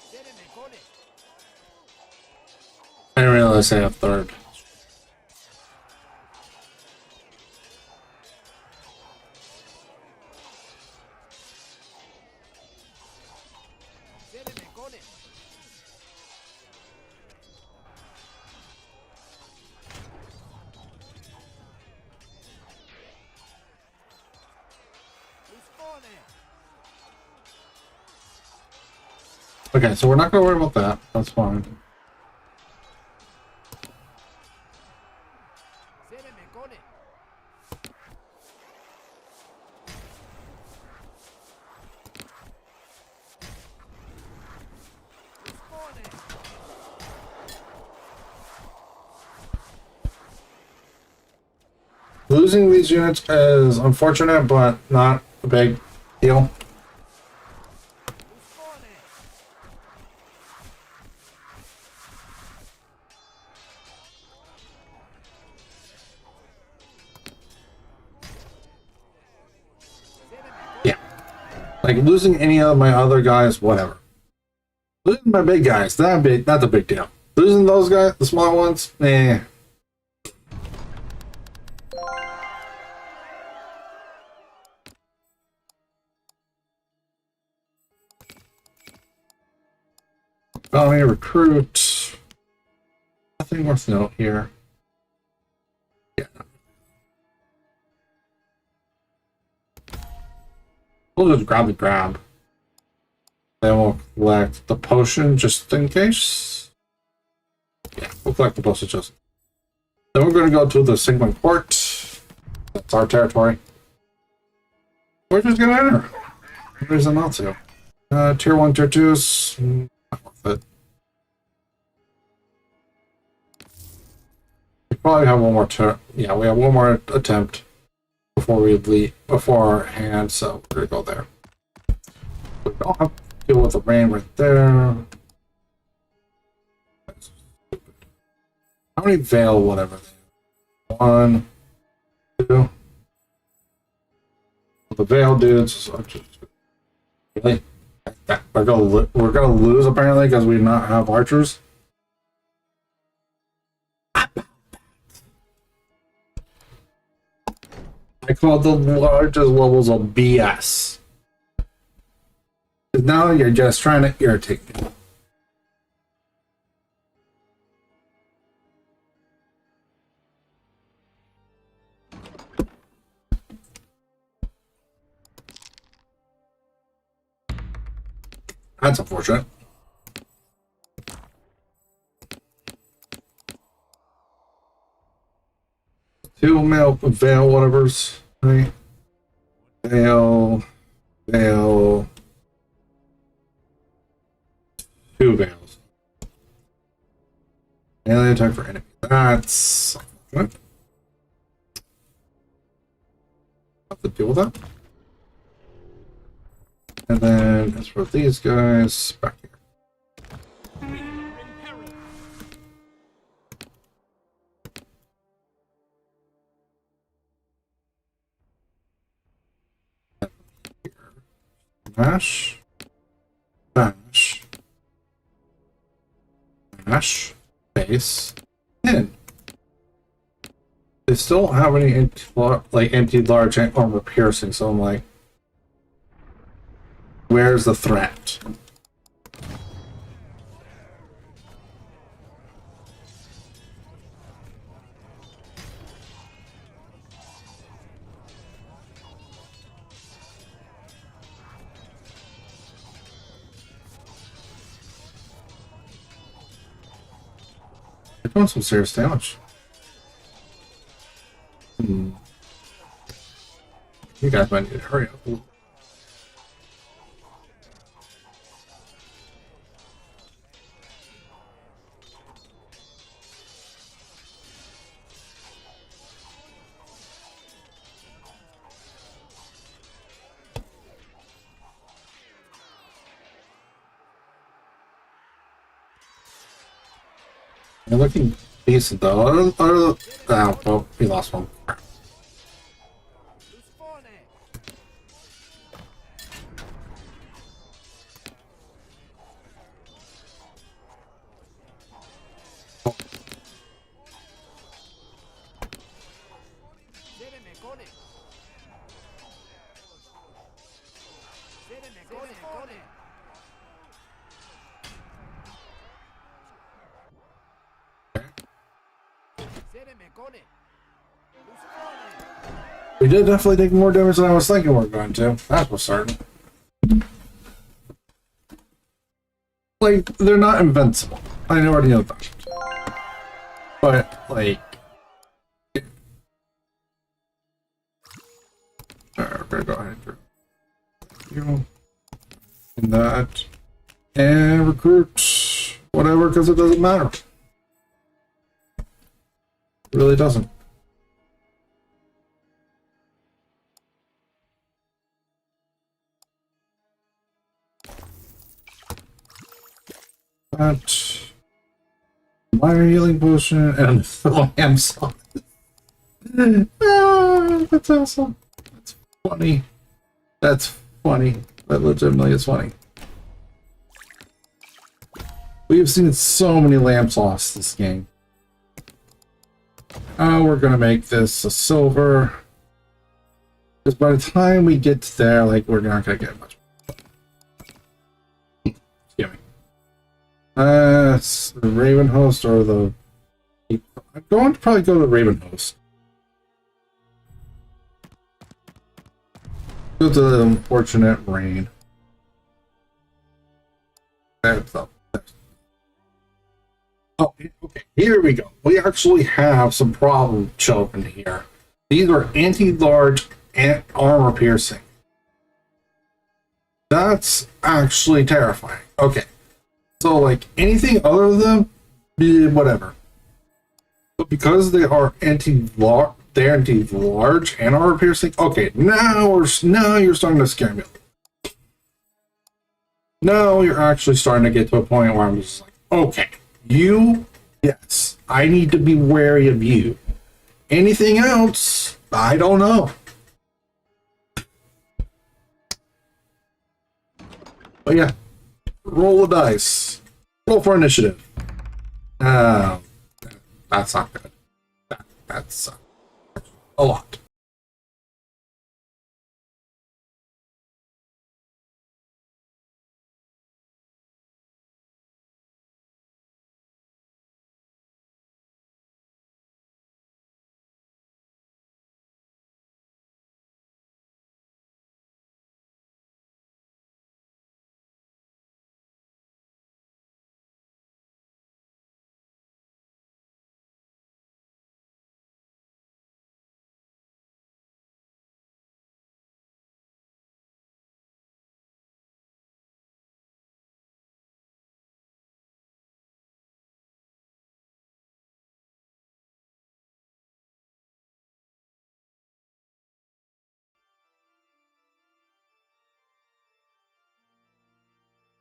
Séreme con it. I didn't realize they have third. Séreme con it. Who's spawning? Okay, so we're not gonna worry about that. That's fine. Séreme con it. Who's spawning? Losing these units is unfortunate, but not a big deal. Who's spawning? Yeah. Like losing any of my other guys, whatever. Losing my big guys, that's a big deal. Losing those guys, the small ones, eh. Colony recruit. Nothing worth note here. Yeah. We'll just grab the grab. Then we'll collect the potion just in case. Yeah, we'll collect the potion just. Then we're going to go to the Sigmund Court. That's our territory. We're just going to enter. There's an to. Tier 1, Tier 2's not worth it. We probably have one more turn. Yeah, we have one more attempt before we leave, beforehand, so we're going to go there. We don't have to deal with the rain right there. How many veil, whatever? 1, 2. The veil dudes are just really. We're gonna lose apparently because we not have archers. I call the largest levels of BS. Because now you're just trying to irritate me. That's unfortunate. Two male veil, whatever's right. Veil, veil, two veils. Alien attack for enemy. That's unfortunate. Have to deal with that. And then as for these guys, back here. We are in peril. Bash, bash, bash, base, in. They still don't have any empty large armor piercing, so I'm like, where's the threat? They're doing some serious damage. Hmm. You guys might need to hurry up. You're looking decent though. Well, we lost one. Who's funny? Séreme con it. Séreme con it, con it. Séreme con it. Who's funny? We did definitely take more damage than I was thinking we were going to. That was certain. Like, they're not invincible. I already know that. But, like... Alright, we're gonna go ahead and you and that. And recruit whatever, because it doesn't matter. It really doesn't. That minor healing potion and the lamb salt. That's awesome. That's funny. That's funny. That legitimately is funny. We've seen so many lamb sauce this game. We're gonna make this a silver. Because by the time we get to there, like, we're not gonna get much. Excuse me. It's the Raven Host or the... I'm going to probably go to the Raven Host. Go to the unfortunate rain. That's up. Oh, okay. Here we go. We actually have some problem children here. These are anti-large and armor piercing. That's actually terrifying. Okay. So, like, anything other than them, whatever. But because they are anti-large, they're anti-large and armor piercing. Okay, now you're starting to scare me. Now you're actually starting to get to a point where I'm just like, okay, yes, I need to be wary of you. Anything else, I don't know. But yeah, roll the dice. Roll for initiative. That's not good. That's a lot.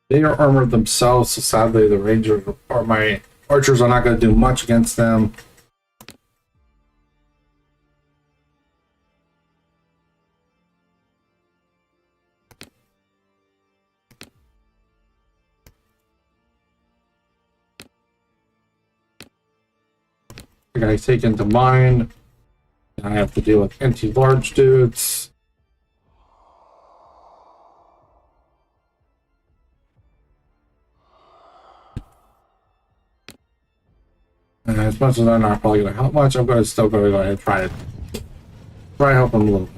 They are armored themselves, so sadly the rangers or my archers are not going to do much against them. I gotta take into mind. I have to deal with anti-large dudes. And as much as I'm not probably going to help much, I'm still going to go ahead and try to help them a little bit.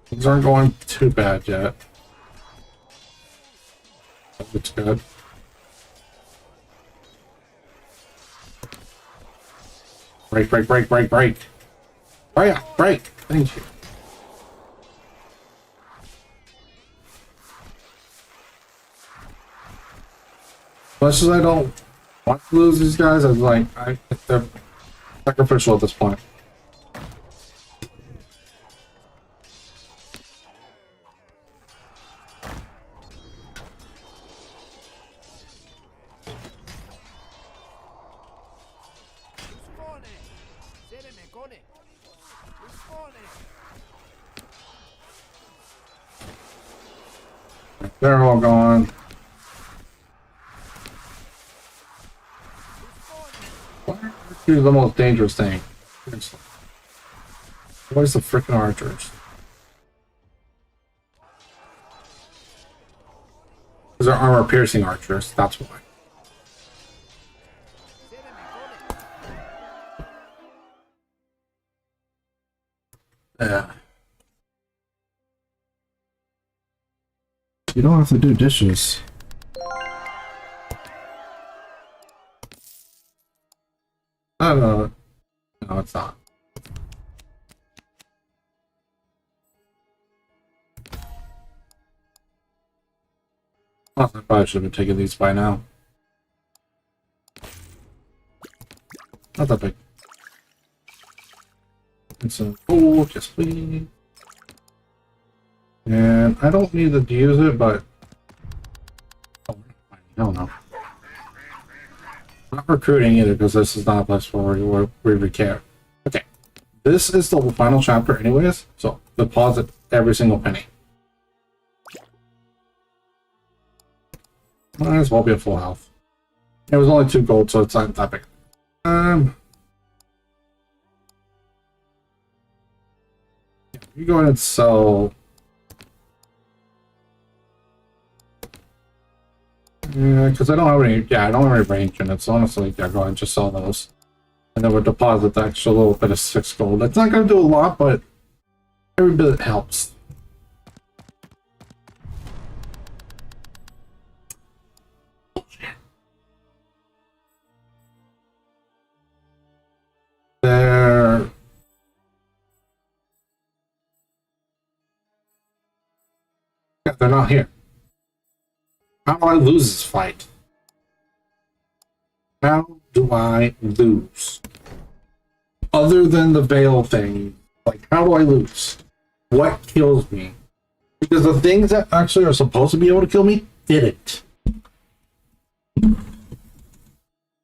Things aren't going too bad yet. It's good. Break, break, break, break, break. Oh yeah, break. Thank you. As much as I don't want to lose these guys, I'm like, they're sacrificial at this point. They're all gone. Why are archers the most dangerous thing? Seriously. What is the freaking archers? Because they're armor-piercing archers, that's why. Yeah. You don't have to do dishes. I don't know. No, it's not. I probably should have been taking these by now. Not that big. And so, oh, just please. And I don't need to use it, but oh, hell no. Not recruiting either, because this is not a place where we care. Okay, this is the final chapter, anyways. So deposit every single penny. Might as well be a full health. It was only 2 gold, so it's not that big. You go ahead and sell. Yeah, because I don't have any. Yeah, I don't have any range in it. So honestly, yeah, go ahead and just sell those, and then we'll deposit the extra little bit of 6 gold. It's not going to do a lot, but every bit helps. There. Yeah, they're not here. How do I lose this fight? How do I lose? Other than the veil thing, like, how do I lose? What kills me? Because the things that actually are supposed to be able to kill me didn't.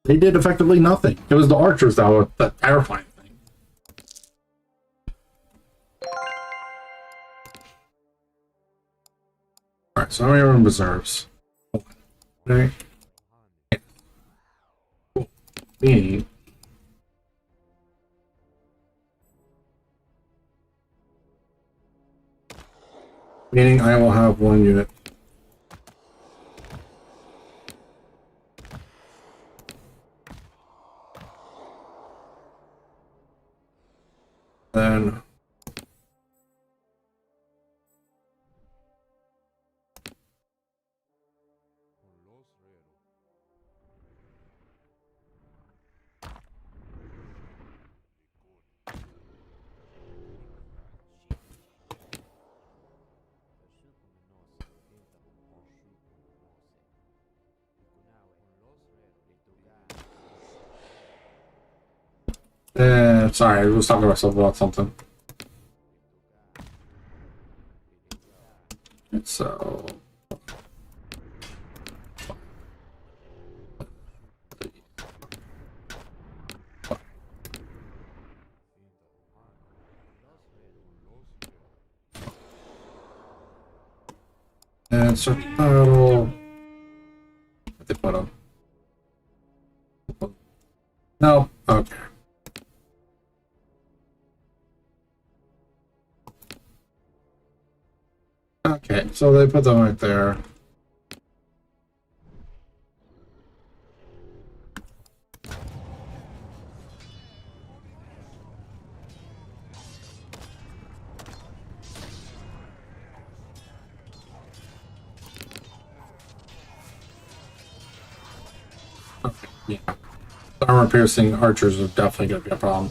They did effectively nothing. It was the archers that were the terrifying thing. Alright, so how many are in reserves? Okay. Meaning I will have 1 unit. Then sorry, I was talking to myself about something. So and start the battle. What they put on? No, okay. Okay, so they put them right there. Okay, yeah. Armor piercing archers are definitely going to be a problem.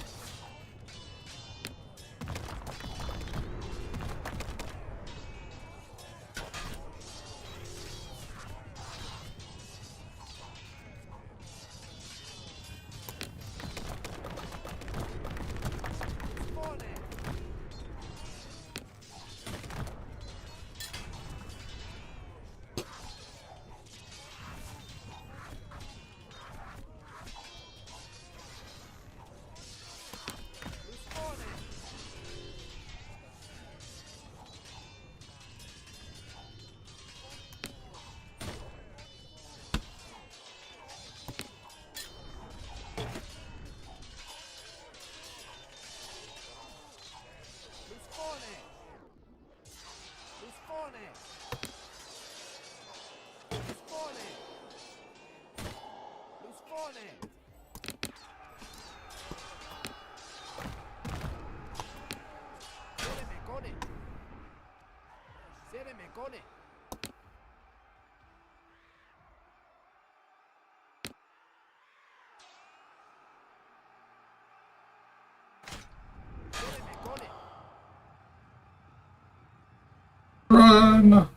Run!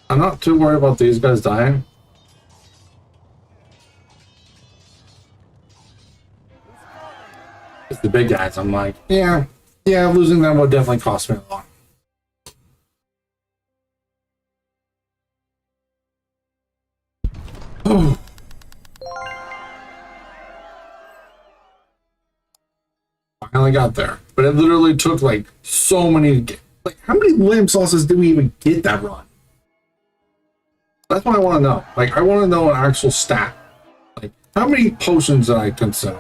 I'm not too worried about these guys dying. It's the big guys. I'm like, yeah, losing them would definitely cost me a lot. Oh. Finally got there, but it literally took like so many. Like, how many lamb sauces did we even get that run? That's what I want to know. Like, I want to know an actual stat. Like, how many potions did I consume?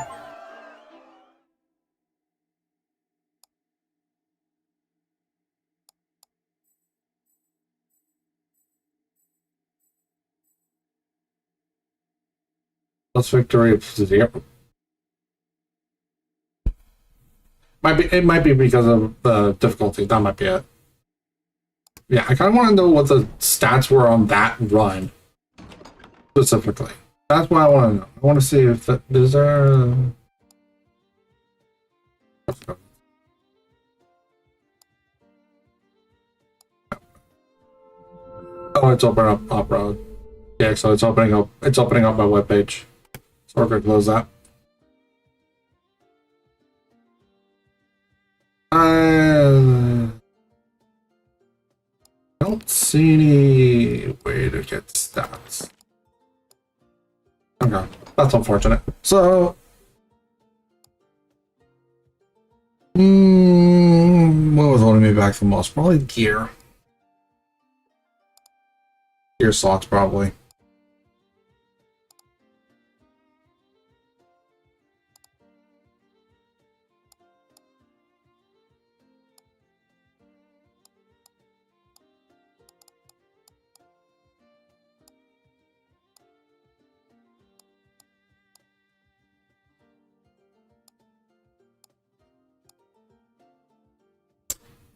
Plus victory. Yep. It might be because of the difficulty. That might be it. Yeah, I kind of want to know what the stats were on that run specifically. That's what I want to know. I want to see if is there. Oh, it's opening up road. Yeah, so it's opening up. It's opening up my webpage. So we're gonna close that. I don't see any way to get stats. Okay, that's unfortunate. So, what was holding me back the most? Probably gear. Gear slots, probably.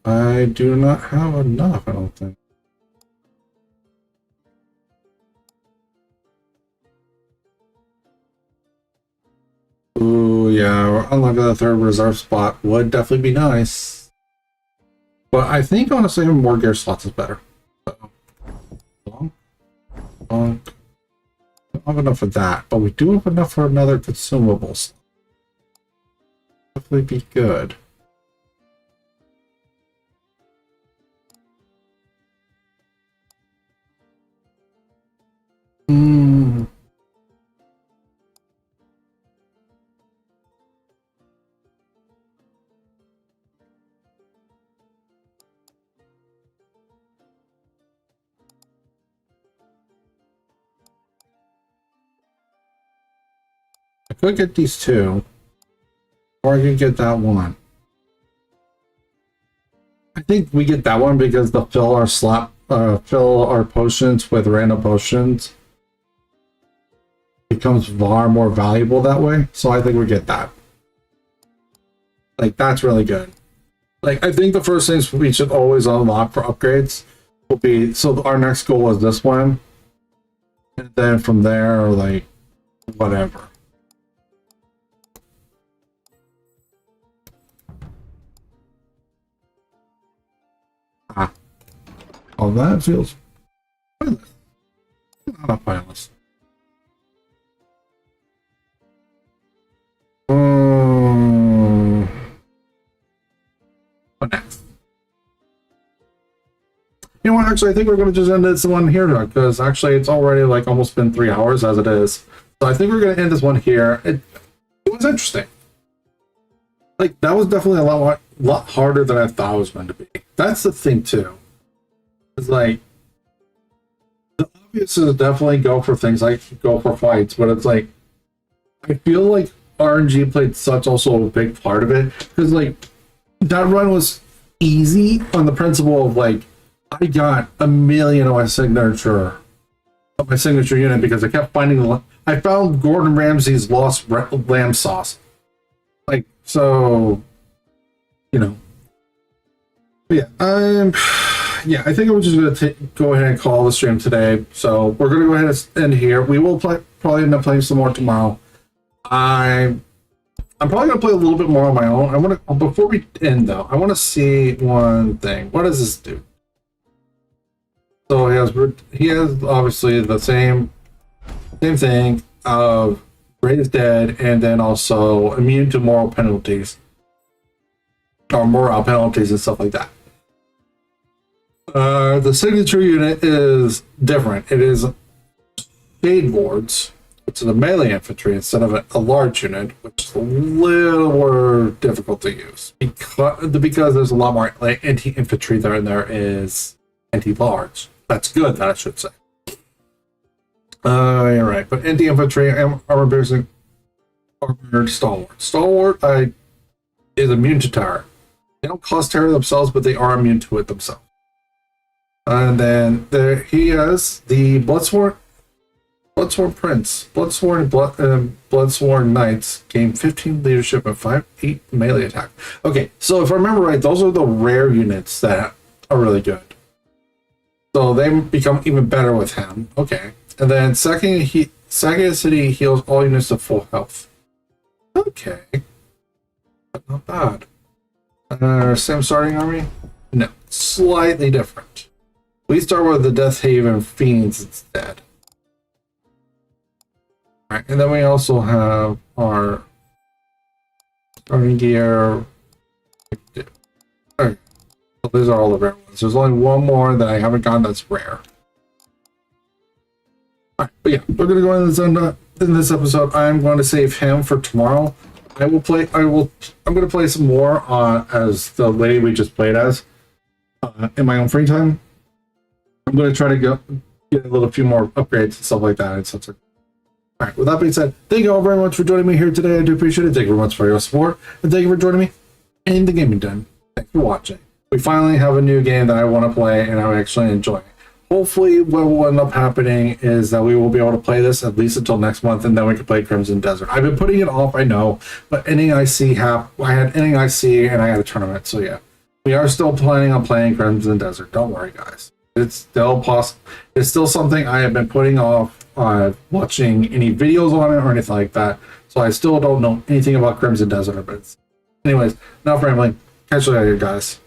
I do not have enough, I don't think. Ooh, yeah, unlocking the third reserve spot would definitely be nice. But I think, honestly, more gear slots is better. Bonk. Bonk. We don't have enough for that, but we do have enough for another consumables. Definitely be good. I could get these two, or I could get that one. I think we get that one because they'll fill our potions with random potions becomes far more valuable that way. So I think we get that. Like, that's really good. Like, I think the first things we should always unlock for upgrades will be, so our next goal is this one. then from there, like, whatever. Oh, that feels pointless. Not pointless. What next? You know what? Actually, I think we're going to just end this one here, because actually it's already like almost been 3 hours as it is. So I think we're going to end this one here. It was interesting. Like, that was definitely a lot harder than I thought it was going to be. That's the thing too. It's like, the obvious is definitely go for things like go for fights, but it's like, I feel like RNG played such also a big part of it, because like that run was easy on the principle of like I got 1,000,000 of my signature unit because I kept finding I found Gordon Ramsay's lost lamb sauce, like, so, you know. But yeah, I think I'm just going to go ahead and call the stream today. So we're going to go ahead and end here. We will probably end up playing some more tomorrow. I'm probably going to play a little bit more on my own. I want to, before we end though, I want to see one thing. What does this do? So he has obviously the same thing of Great is Dead, and then also immune to moral penalties or moral penalties and stuff like that. The signature unit is different. It is shade wards, which is a melee infantry instead of a large unit, which is a little more difficult to use because there's a lot more like anti-infantry there than there is anti-large. That's good, that I should say. You're right, but anti-infantry, armor-piercing, armored stalwart. Stalwart is immune to terror. They don't cause terror themselves, but they are immune to it themselves. And then there he has the Bloodsworn Prince. Bloodsworn Knights gain 15 leadership and 8 melee attack. Okay, so if I remember right, those are the rare units that are really good. So they become even better with him. Okay. And then second city heals all units to full health. Okay. But not bad. Same starting army? No. Slightly different. We start with the Death Haven Fiends instead. Alright, and then we also have our starting gear. Alright. So these are all the rare ones. There's only one more that I haven't gotten that's rare. Alright, but yeah, we're gonna go in this episode. I'm going to save him for tomorrow. I'm gonna play some more as the lady we just played as in my own free time. I'm going to try to get a few more upgrades and stuff like that. It's all right. With that being said, thank you all very much for joining me here today. I do appreciate it. Thank you very much for your support, and thank you for joining me in the gaming den. Thanks for watching. We finally have a new game that I want to play and I actually enjoy. Hopefully, what will end up happening is that we will be able to play this at least until next month, and then we can play Crimson Desert. I've been putting it off, I know, but I had NAIC and I had a tournament, so yeah, we are still planning on playing Crimson Desert. Don't worry, guys. It's still possible. It's still something I have been putting off watching any videos on it or anything like that. So I still don't know anything about Crimson Desert. But anyways, enough rambling. Catch you later, guys.